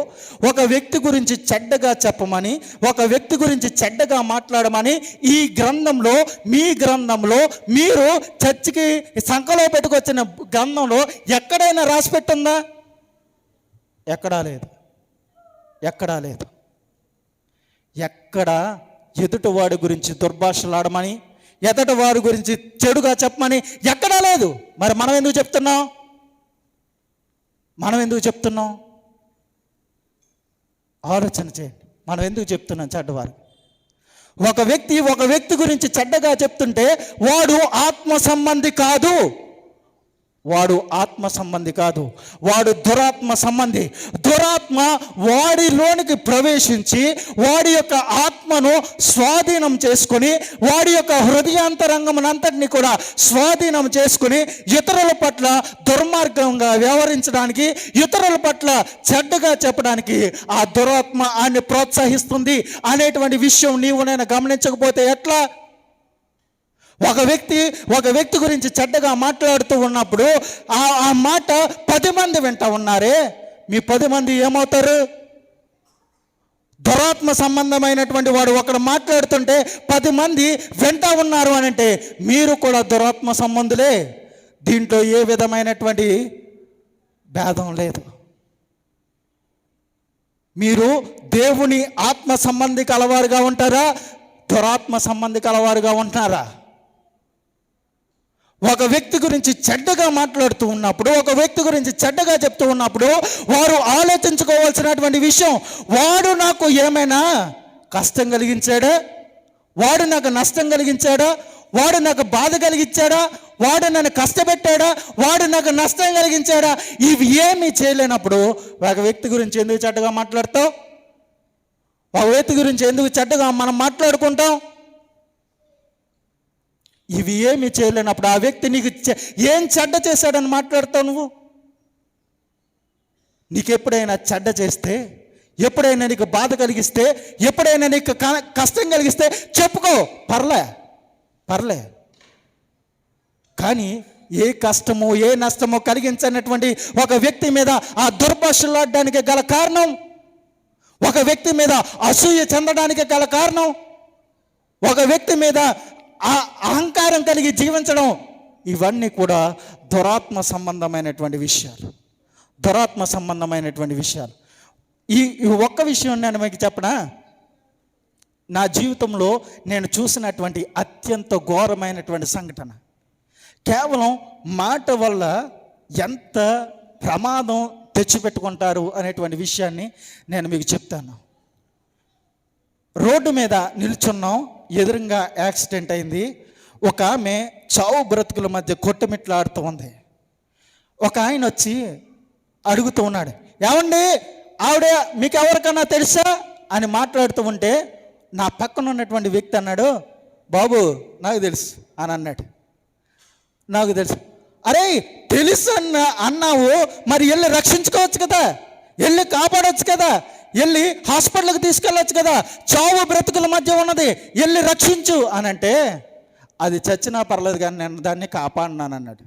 ఒక వ్యక్తి గురించి చెడ్డగా చెప్పమని, ఒక వ్యక్తి గురించి చెడ్డగా మాట్లాడమని ఈ గ్రంథంలో, మీ గ్రంథంలో, మీరు చర్చికి సంఖలో పెట్టుకొచ్చిన గ్రంథంలో ఎక్కడైనా రాసి పెట్టుందా? ఎక్కడా లేదు. ఎక్కడ ఎదుటివాడి గురించి దుర్భాషలాడమని, ఎదుటివాడి గురించి చెడుగా చెప్పమని ఎక్కడా లేదు. మరి మనం ఎందుకు చెప్తున్నాం? ఆలోచన చేయండి. మనం ఎందుకు చెప్తున్నాం చెడ్డవారు? ఒక వ్యక్తి గురించి చెడ్డగా చెప్తుంటే వాడు ఆత్మ సంబంధి కాదు, వాడు దురాత్మ సంబంధి. దురాత్మ వాడిలోనికి ప్రవేశించి వాడి యొక్క ఆత్మను స్వాధీనం చేసుకుని, వాడి యొక్క హృదయాంతరంగమునంతటిని కూడా స్వాధీనం చేసుకుని ఇతరుల పట్ల దుర్మార్గంగా వ్యవహరించడానికి, ఇతరుల పట్ల చెడ్డగా చెప్పడానికి ఆ దురాత్మ ఆయన్ని ప్రోత్సహిస్తుంది అనేటువంటి విషయం నీవు నేను గమనించకపోతే ఎట్లా? ఒక వ్యక్తి గురించి చెడ్డగా మాట్లాడుతూ ఉన్నప్పుడు ఆ మాట 10 మంది వింటా ఉన్నారే, మీ 10 మంది ఏమవుతారు? దురాత్మ సంబంధమైనటువంటి వాడు ఒకడు మాట్లాడుతుంటే 10 మంది వింటా ఉన్నారు అని అంటే మీరు కూడా దురాత్మ సంబంధులే. దీంట్లో ఏ విధమైనటువంటి భేదం లేదు. మీరు దేవుని ఆత్మ సంబంధి కలవారుగా ఉంటారా, దురాత్మ సంబంధి కలవారుగా ఉంటున్నారా? ఒక వ్యక్తి గురించి చెడ్డగా మాట్లాడుతూ ఉన్నప్పుడు, ఒక వ్యక్తి గురించి చెడ్డగా చెప్తూ ఉన్నప్పుడు వారు ఆలోచించుకోవాల్సినటువంటి విషయం, వాడు నాకు ఏమైనా కష్టం కలిగించాడా, వాడు నాకు నష్టం కలిగించాడా, వాడు నాకు బాధ కలిగించాడా, వాడు నన్ను కష్టపెట్టాడా, వాడు నాకు నష్టం కలిగించాడా? ఇవి ఏమీ చేయలేనప్పుడు ఒక వ్యక్తి గురించి ఎందుకు చెడ్డగా మాట్లాడతావు? ఒక వ్యక్తి గురించి ఎందుకు చెడ్డగా మనం మాట్లాడుకుంటాం? ఇవి ఏమి చేయలేనప్పుడు ఆ వ్యక్తి నీకు ఏం చెడ్డ చేశాడని మాట్లాడతావు నువ్వు? నీకు ఎప్పుడైనా చెడ్డ చేస్తే, ఎప్పుడైనా నీకు బాధ కలిగిస్తే, ఎప్పుడైనా నీకు కష్టం కలిగిస్తే చెప్పుకో, పర్లే. కానీ ఏ కష్టమో ఏ నష్టమో కలిగించనటువంటి ఒక వ్యక్తి మీద ఆ దుర్భాషలాడడానికి గల కారణం, ఒక వ్యక్తి మీద అసూయ చెందడానికి గల కారణం, ఒక వ్యక్తి మీద ఆ అహంకారం కలిగి జీవించడం, ఇవన్నీ కూడా దురాత్మ సంబంధమైనటువంటి విషయాలు. ఈ ఒక్క విషయం నేను మీకు చెప్పనా? నా జీవితంలో నేను చూసినటువంటి అత్యంత ఘోరమైనటువంటి సంఘటన. కేవలం మాట వల్ల ఎంత ప్రమాదం తెచ్చిపెట్టుకుంటారు అనేటువంటి విషయాన్ని నేను మీకు చెప్తాను. రోడ్డు మీద నిల్చున్నాం, ఎదురుగా యాక్సిడెంట్ అయింది. ఒక ఆమె చావు బ్రతుకుల మధ్య కొట్టుమిట్లాడుతూ ఉంది. ఒక ఆయన వచ్చి అడుగుతూ ఉన్నాడు, ఏమండి ఆవిడ మీకు ఎవరికన్నా తెలుసా అని మాట్లాడుతూ ఉంటే నా పక్కన ఉన్నటువంటి వ్యక్తి అన్నాడు, బాబు నాకు తెలుసు అని అన్నాడు. నాకు తెలుసు. అరే తెలుసు అన్నావు, మరి వెళ్ళి రక్షించుకోవచ్చు కదా, వెళ్ళి కాపాడవచ్చు కదా, వెళ్ళి హాస్పిటల్కి తీసుకెళ్ళొచ్చు కదా, చావు బ్రతుకుల మధ్య ఉన్నది, వెళ్ళి రక్షించు అని అంటే, అది చచ్చినా పర్లేదు కానీ నేను దాన్ని కాపాడినాను అన్నాడు.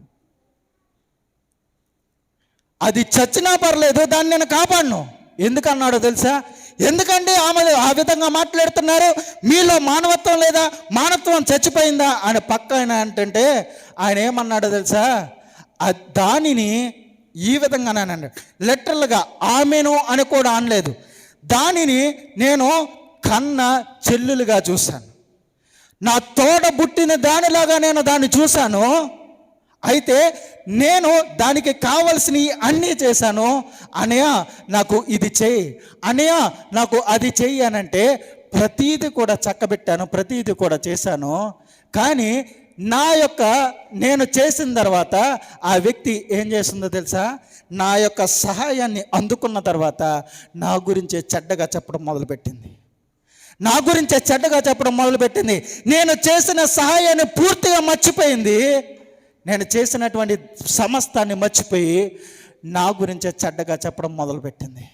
అది చచ్చినా పర్లేదు, దాన్ని నేను కాపాడను. ఎందుకన్నాడో తెలుసా? ఎందుకంటే ఆమె ఆ విధంగా మాట్లాడుతున్నారు, మీలో మానవత్వం లేదా, మానవత్వం చచ్చిపోయిందా అని పక్క ఆయన అంటే, ఆయన ఏమన్నాడో తెలుసా? దానిని ఈ విధంగా నేను అన్నాడు, లిటరల్గా ఆమెను అని కూడా అనలేదు, దానిని నేను కన్న చెల్లులుగా చూశాను, నా తోడ పుట్టిన దానిలాగా నేను దాన్ని చూశాను. అయితే నేను దానికి కావలసినవి అన్నీ చేశాను. అనయ్య నాకు ఇది చెయ్యి, అనయ్య నాకు అది చెయ్యి అనంటే ప్రతీది కూడా చక్కబెట్టాను, ప్రతీది కూడా చేశాను. కానీ నేను చేసిన తర్వాత ఆ వ్యక్తి ఏం చేస్తుందో తెలుసా? నా యొక్క సహాయాన్ని అందుకున్న తర్వాత నా గురించే చెడ్డగా చెప్పడం మొదలుపెట్టింది, నా గురించే చెడ్డగా చెప్పడం మొదలుపెట్టింది. నేను చేసిన సహాయాన్ని పూర్తిగా మర్చిపోయింది, నేను చేసినటువంటి సమస్తాన్ని మర్చిపోయి నా గురించే చెడ్డగా చెప్పడం మొదలుపెట్టింది.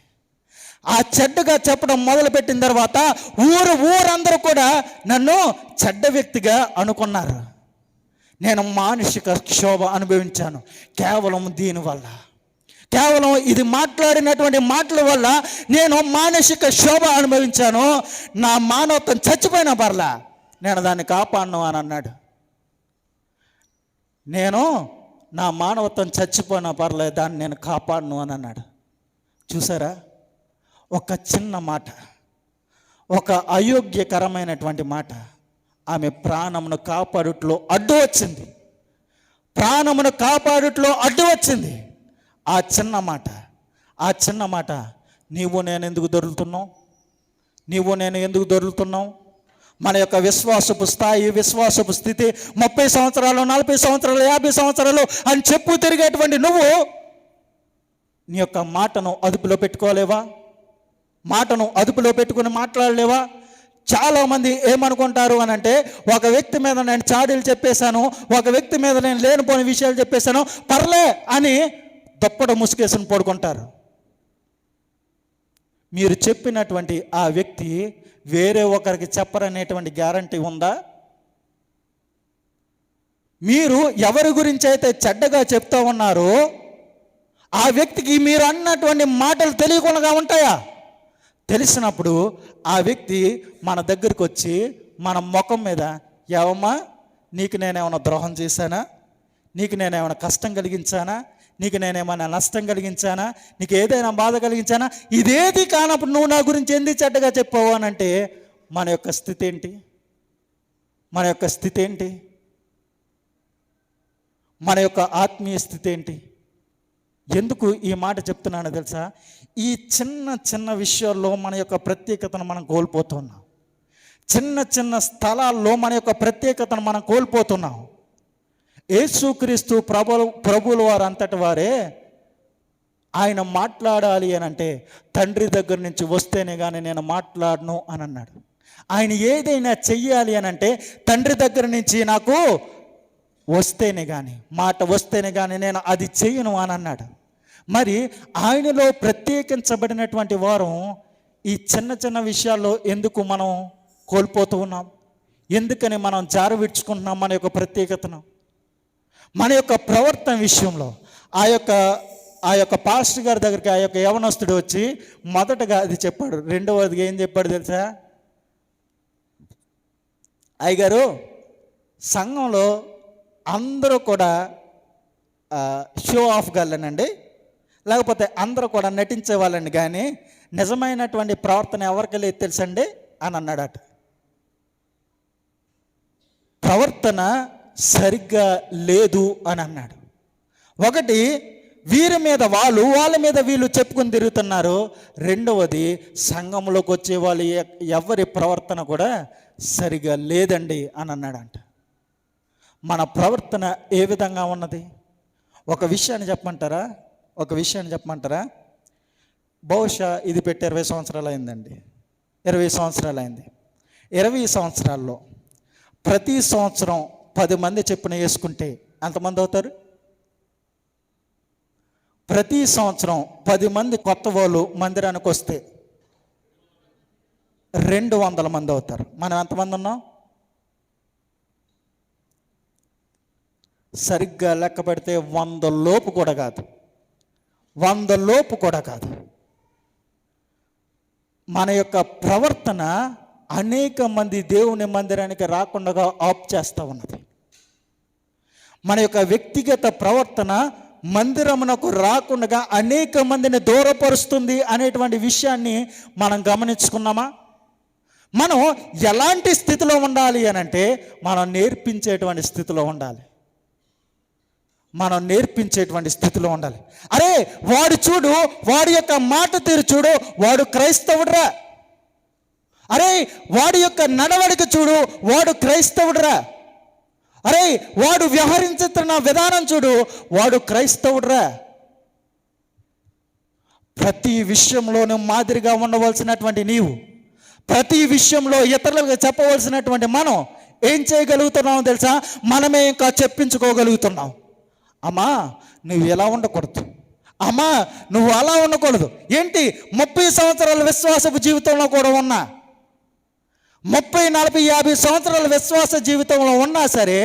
ఆ చెడ్డగా చెప్పడం మొదలుపెట్టిన తర్వాత ఊరందరూ కూడా నన్ను చెడ్డ వ్యక్తిగా అనుకున్నారు. నేను మానసిక క్షోభ అనుభవించాను కేవలం దీనివల్ల, కేవలం ఇది మాట్లాడినటువంటి మాటల వల్ల నేను మానసిక శోభ అనుభవించాను. నా మానవత్వం చచ్చిపోయిన పర్లా, నేను దాన్ని కాపాడను అని అన్నాడు. నేను నా మానవత్వం చచ్చిపోయినా పర్లేదు, దాన్ని నేను కాపాడను అని అన్నాడు. చూసారా? ఒక చిన్న మాట, ఒక అయోగ్యకరమైనటువంటి మాట ఆమె ప్రాణమును కాపాడుట్లో అడ్డు వచ్చింది, ప్రాణమును కాపాడుట్లో అడ్డు వచ్చింది. ఆ చిన్న మాట నీవు నేను ఎందుకు దొరుకుతున్నావు, నీవు నేను ఎందుకు దొరుకుతున్నావు? మన యొక్క విశ్వాసపు స్థాయి, విశ్వాసపు స్థితి 30 సంవత్సరాలు, 40 సంవత్సరాలు, 50 సంవత్సరాలు అని చెప్పు తిరిగేటువంటి నువ్వు నీ యొక్క మాటను అదుపులో పెట్టుకోలేవా? మాటను అదుపులో పెట్టుకుని మాట్లాడలేవా? చాలామంది ఏమనుకుంటారు అని అంటే, ఒక వ్యక్తి మీద నేను చాడీలు చెప్పేశాను, ఒక వ్యక్తి మీద నేను లేనిపోని విషయాలు చెప్పేశాను, పర్లే అని దొప్పడ ముసుగేసుని పడుకుంటారు. మీరు చెప్పినటువంటి ఆ వ్యక్తి వేరే ఒకరికి చెప్పరనేటువంటి గ్యారంటీ ఉందా? మీరు ఎవరి గురించి అయితే చెడ్డగా చెప్తా ఉన్నారో ఆ వ్యక్తికి మీరు అన్నటువంటి మాటలు తెలియకుండా ఉంటాయా? తెలిసినప్పుడు ఆ వ్యక్తి మన దగ్గరికి వచ్చి మన ముఖం మీద, ఏవమ్మా నీకు నేనేమైనా ద్రోహం చేశానా, నీకు నేనేమైనా కష్టం కలిగించానా, నీకు నేనేమైనా నష్టం కలిగించానా, నీకు ఏదైనా బాధ కలిగించానా, ఇదేది కానప్పుడు నువ్వు నా గురించి ఎందుకు చెడ్డగా చెప్పావు అని అంటే మన యొక్క స్థితి ఏంటి? మన యొక్క స్థితి ఏంటి? మన యొక్క ఆత్మీయ స్థితి ఏంటి? ఎందుకు ఈ మాట చెప్తున్నానో తెలుసా? ఈ చిన్న విషయాల్లో మన యొక్క ప్రత్యేకతను మనం కోల్పోతున్నాం. చిన్న స్థలాల్లో మన యొక్క ప్రత్యేకతను మనం కోల్పోతున్నాం. యేసుక్రీస్తు ప్రభువుల వారు అంతటి వారే ఆయన మాట్లాడాలి అని అంటే తండ్రి దగ్గర నుంచి వస్తేనే కానీ నేను మాట్లాడను అని అన్నాడు. ఆయన ఏదైనా చెయ్యాలి అని అంటే తండ్రి దగ్గర నుంచి నాకు వస్తేనే కానీ, మాట వస్తేనే కానీ నేను అది చెయ్యను అని అన్నాడు. మరి ఆయనలో ప్రత్యేకించబడినటువంటి వారు ఈ చిన్న విషయాల్లో ఎందుకు మనం కోల్పోతూ ఉన్నాం? ఎందుకని మనం జారవిడ్చుకుంటున్నాం మన యొక్క ప్రత్యేకతను? మన యొక్క ప్రవర్తన విషయంలో ఆ యొక్క పాస్టర్ గారి దగ్గరికి ఆ యొక్క యవనస్తుడు వచ్చి మొదటగా అది చెప్పాడు. రెండవదిగా ఏం చెప్పాడు తెలుసా? అయ్యగారు, సంఘంలో అందరూ కూడా షో ఆఫ్ గర్లేనండి, లేకపోతే అందరూ కూడా నటించే వాళ్ళండి, కానీ నిజమైనటువంటి ప్రవర్తన ఎవరికి లేదు తెలుసండి అని అన్నాడట. ప్రవర్తన సరిగ్గా లేదు అని అన్నాడు. ఒకటి, వీరి మీద వాళ్ళ మీద వీళ్ళు చెప్పుకొని తిరుగుతున్నారు. రెండవది, సంఘంలోకి వచ్చే వాళ్ళు ఎవరి ప్రవర్తన కూడా సరిగా లేదండి అని అన్నాడంట. మన ప్రవర్తన ఏ విధంగా ఉన్నది? ఒక విషయాన్ని చెప్పమంటారా? బహుశా ఇది పెట్టి 20 సంవత్సరాలు అయిందండి. 20 సంవత్సరాలు అయింది. 20 సంవత్సరాల్లో ప్రతి సంవత్సరం 10 మంది చెప్పున వేసుకుంటే ఎంతమంది అవుతారు? ప్రతి సంవత్సరం 10 మంది కొత్త వాళ్ళు మందిరానికి వస్తే 200 మంది అవుతారు. మనం ఎంతమంది ఉన్నాం? సరిగ్గా లెక్క పెడితే 100 లోపు కూడా కాదు. 100 లోపు కూడా కాదు. మన యొక్క ప్రవర్తన అనేక మంది దేవుని మందిరానికి రాకుండా ఆప్ చేస్తూ ఉన్నది. మన యొక్క వ్యక్తిగత ప్రవర్తన మందిరమునకు రాకుండా అనేక మందిని దూరపరుస్తుంది అనేటువంటి విషయాన్ని మనం గమనించుకున్నామా? మనం ఎలాంటి స్థితిలో ఉండాలి అని అంటే, మనం నేర్పించేటువంటి స్థితిలో ఉండాలి. మనం నేర్పించేటువంటి స్థితిలో ఉండాలి. అరే వాడు చూడు, వాడి యొక్క మాట తీరు చూడు, వాడు క్రైస్తవుడురా. అరే వాడి యొక్క నడవడిక చూడు, వాడు క్రైస్తవుడురా. అరే వాడు వ్యవహరించుతున్న విధానం చూడు, వాడు క్రైస్తవుడురా. ప్రతి విషయంలోనూ మాదిరిగా ఉండవలసినటువంటి నీవు, ప్రతి విషయంలో ఇతరులకు చెప్పవలసినటువంటి మనం ఏం చేయగలుగుతున్నామో తెలుసా? మనమే ఇంకా చెప్పించుకోగలుగుతున్నాం. అమ్మా నువ్వు ఎలా ఉండకూడదు, అమ్మా నువ్వు అలా ఉండకూడదు. ఏంటి 30 సంవత్సరాల విశ్వాసపు జీవితంలో కూడా ఉన్నా, 30, 40, 50 సంవత్సరాల విశ్వాస జీవితంలో ఉన్నా సరే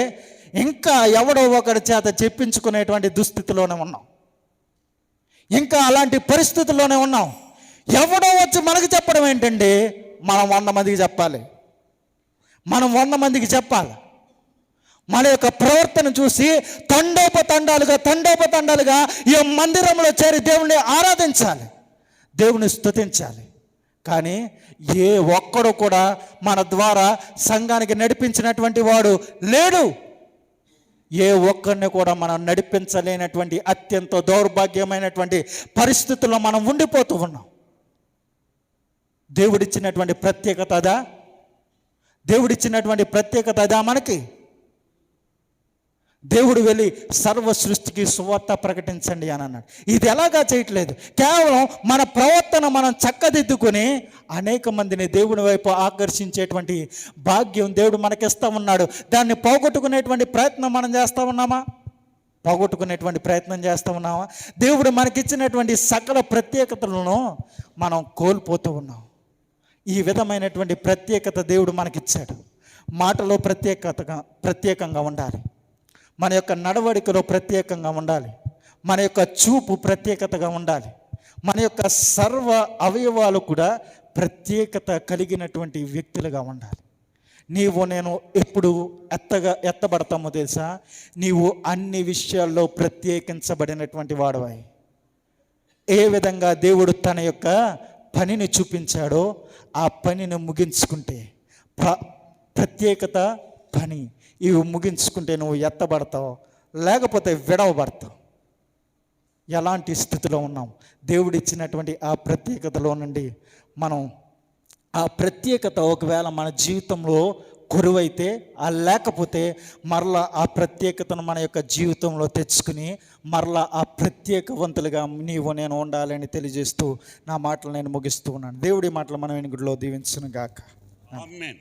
ఇంకా ఎవడో ఒకడి చేత చెప్పించుకునేటువంటి దుస్థితిలోనే ఉన్నాం. ఇంకా అలాంటి పరిస్థితుల్లోనే ఉన్నాం. ఎవడో వచ్చి మనకు చెప్పడం ఏంటండి? మనం 100 మందికి చెప్పాలి. మనం 100 మందికి చెప్పాలి. మన యొక్క ప్రవర్తన చూసి తండోపతండాలుగా ఈ మందిరంలో చేరి దేవుణ్ణి ఆరాధించాలి, దేవుని స్తుతించాలి. కానీ ఏ ఒక్కడు కూడా మన ద్వారా సంఘానికి నడిపించినటువంటి వాడు లేడు. ఏ ఒక్కరిని కూడా మనం నడిపించలేనటువంటి అత్యంత దౌర్భాగ్యమైనటువంటి పరిస్థితుల్లో మనం ఉండిపోతూ ఉన్నాం. దేవుడిచ్చినటువంటి ప్రత్యేకత అదా? దేవుడిచ్చినటువంటి ప్రత్యేకత అదా మనకి? దేవుడు వెళ్ళి సర్వ సృష్టికి సువార్త ప్రకటించండి అని అన్నాడు. ఇది ఎలాగా చేయట్లేదు. కేవలం మన ప్రవర్తన మనం చక్కదిద్దుకొని అనేక మందిని దేవుని వైపు ఆకర్షించేటువంటి భాగ్యం దేవుడు మనకిస్తూ ఉన్నాడు. దాన్ని పోగొట్టుకునేటువంటి ప్రయత్నం మనం చేస్తూ ఉన్నామా? పోగొట్టుకునేటువంటి ప్రయత్నం చేస్తూ ఉన్నామా? దేవుడు మనకిచ్చినటువంటి సకల ప్రత్యేకతలను మనం కోల్పోతూ ఉన్నాం. ఈ విధమైనటువంటి ప్రత్యేకత దేవుడు మనకిచ్చాడు. మాటలో ప్రత్యేకంగా ఉండాలి, మన యొక్క నడవడికలో ప్రత్యేకంగా ఉండాలి, మన యొక్క చూపు ప్రత్యేకతగా ఉండాలి, మన యొక్క సర్వ అవయవాలు కూడా ప్రత్యేకత కలిగినటువంటి వ్యక్తులుగా ఉండాలి. నీవు నేను ఎప్పుడు ఎత్తబడతామో తెలుసా? నీవు అన్ని విషయాల్లో ప్రత్యేకించబడినటువంటి వాడవై. ఏ విధంగా దేవుడు తన యొక్క పనిని చూపించాడో ఆ పనిని ముగించుకుంటే, ప్రత్యేకత పని ఇవి ముగించుకుంటే నువ్వు ఎత్తబడతావు, లేకపోతే విడవబడతావు. ఎలాంటి స్థితిలో ఉన్నాం? దేవుడిచ్చినటువంటి ఆ ప్రత్యేకతలో నుండి మనం ఆ ప్రత్యేకత ఒకవేళ మన జీవితంలో కొరువైతే, లేకపోతే మరలా ఆ ప్రత్యేకతను మన యొక్క జీవితంలో తెచ్చుకుని మరలా ఆ ప్రత్యేకవంతులుగా నీవు నేను ఉండాలని తెలియజేస్తూ నా మాటలు నేను ముగిస్తూ ఉన్నాను. దేవుడి మాటలు మనం గుడిలో దీవించును గాక. ఆమేన్.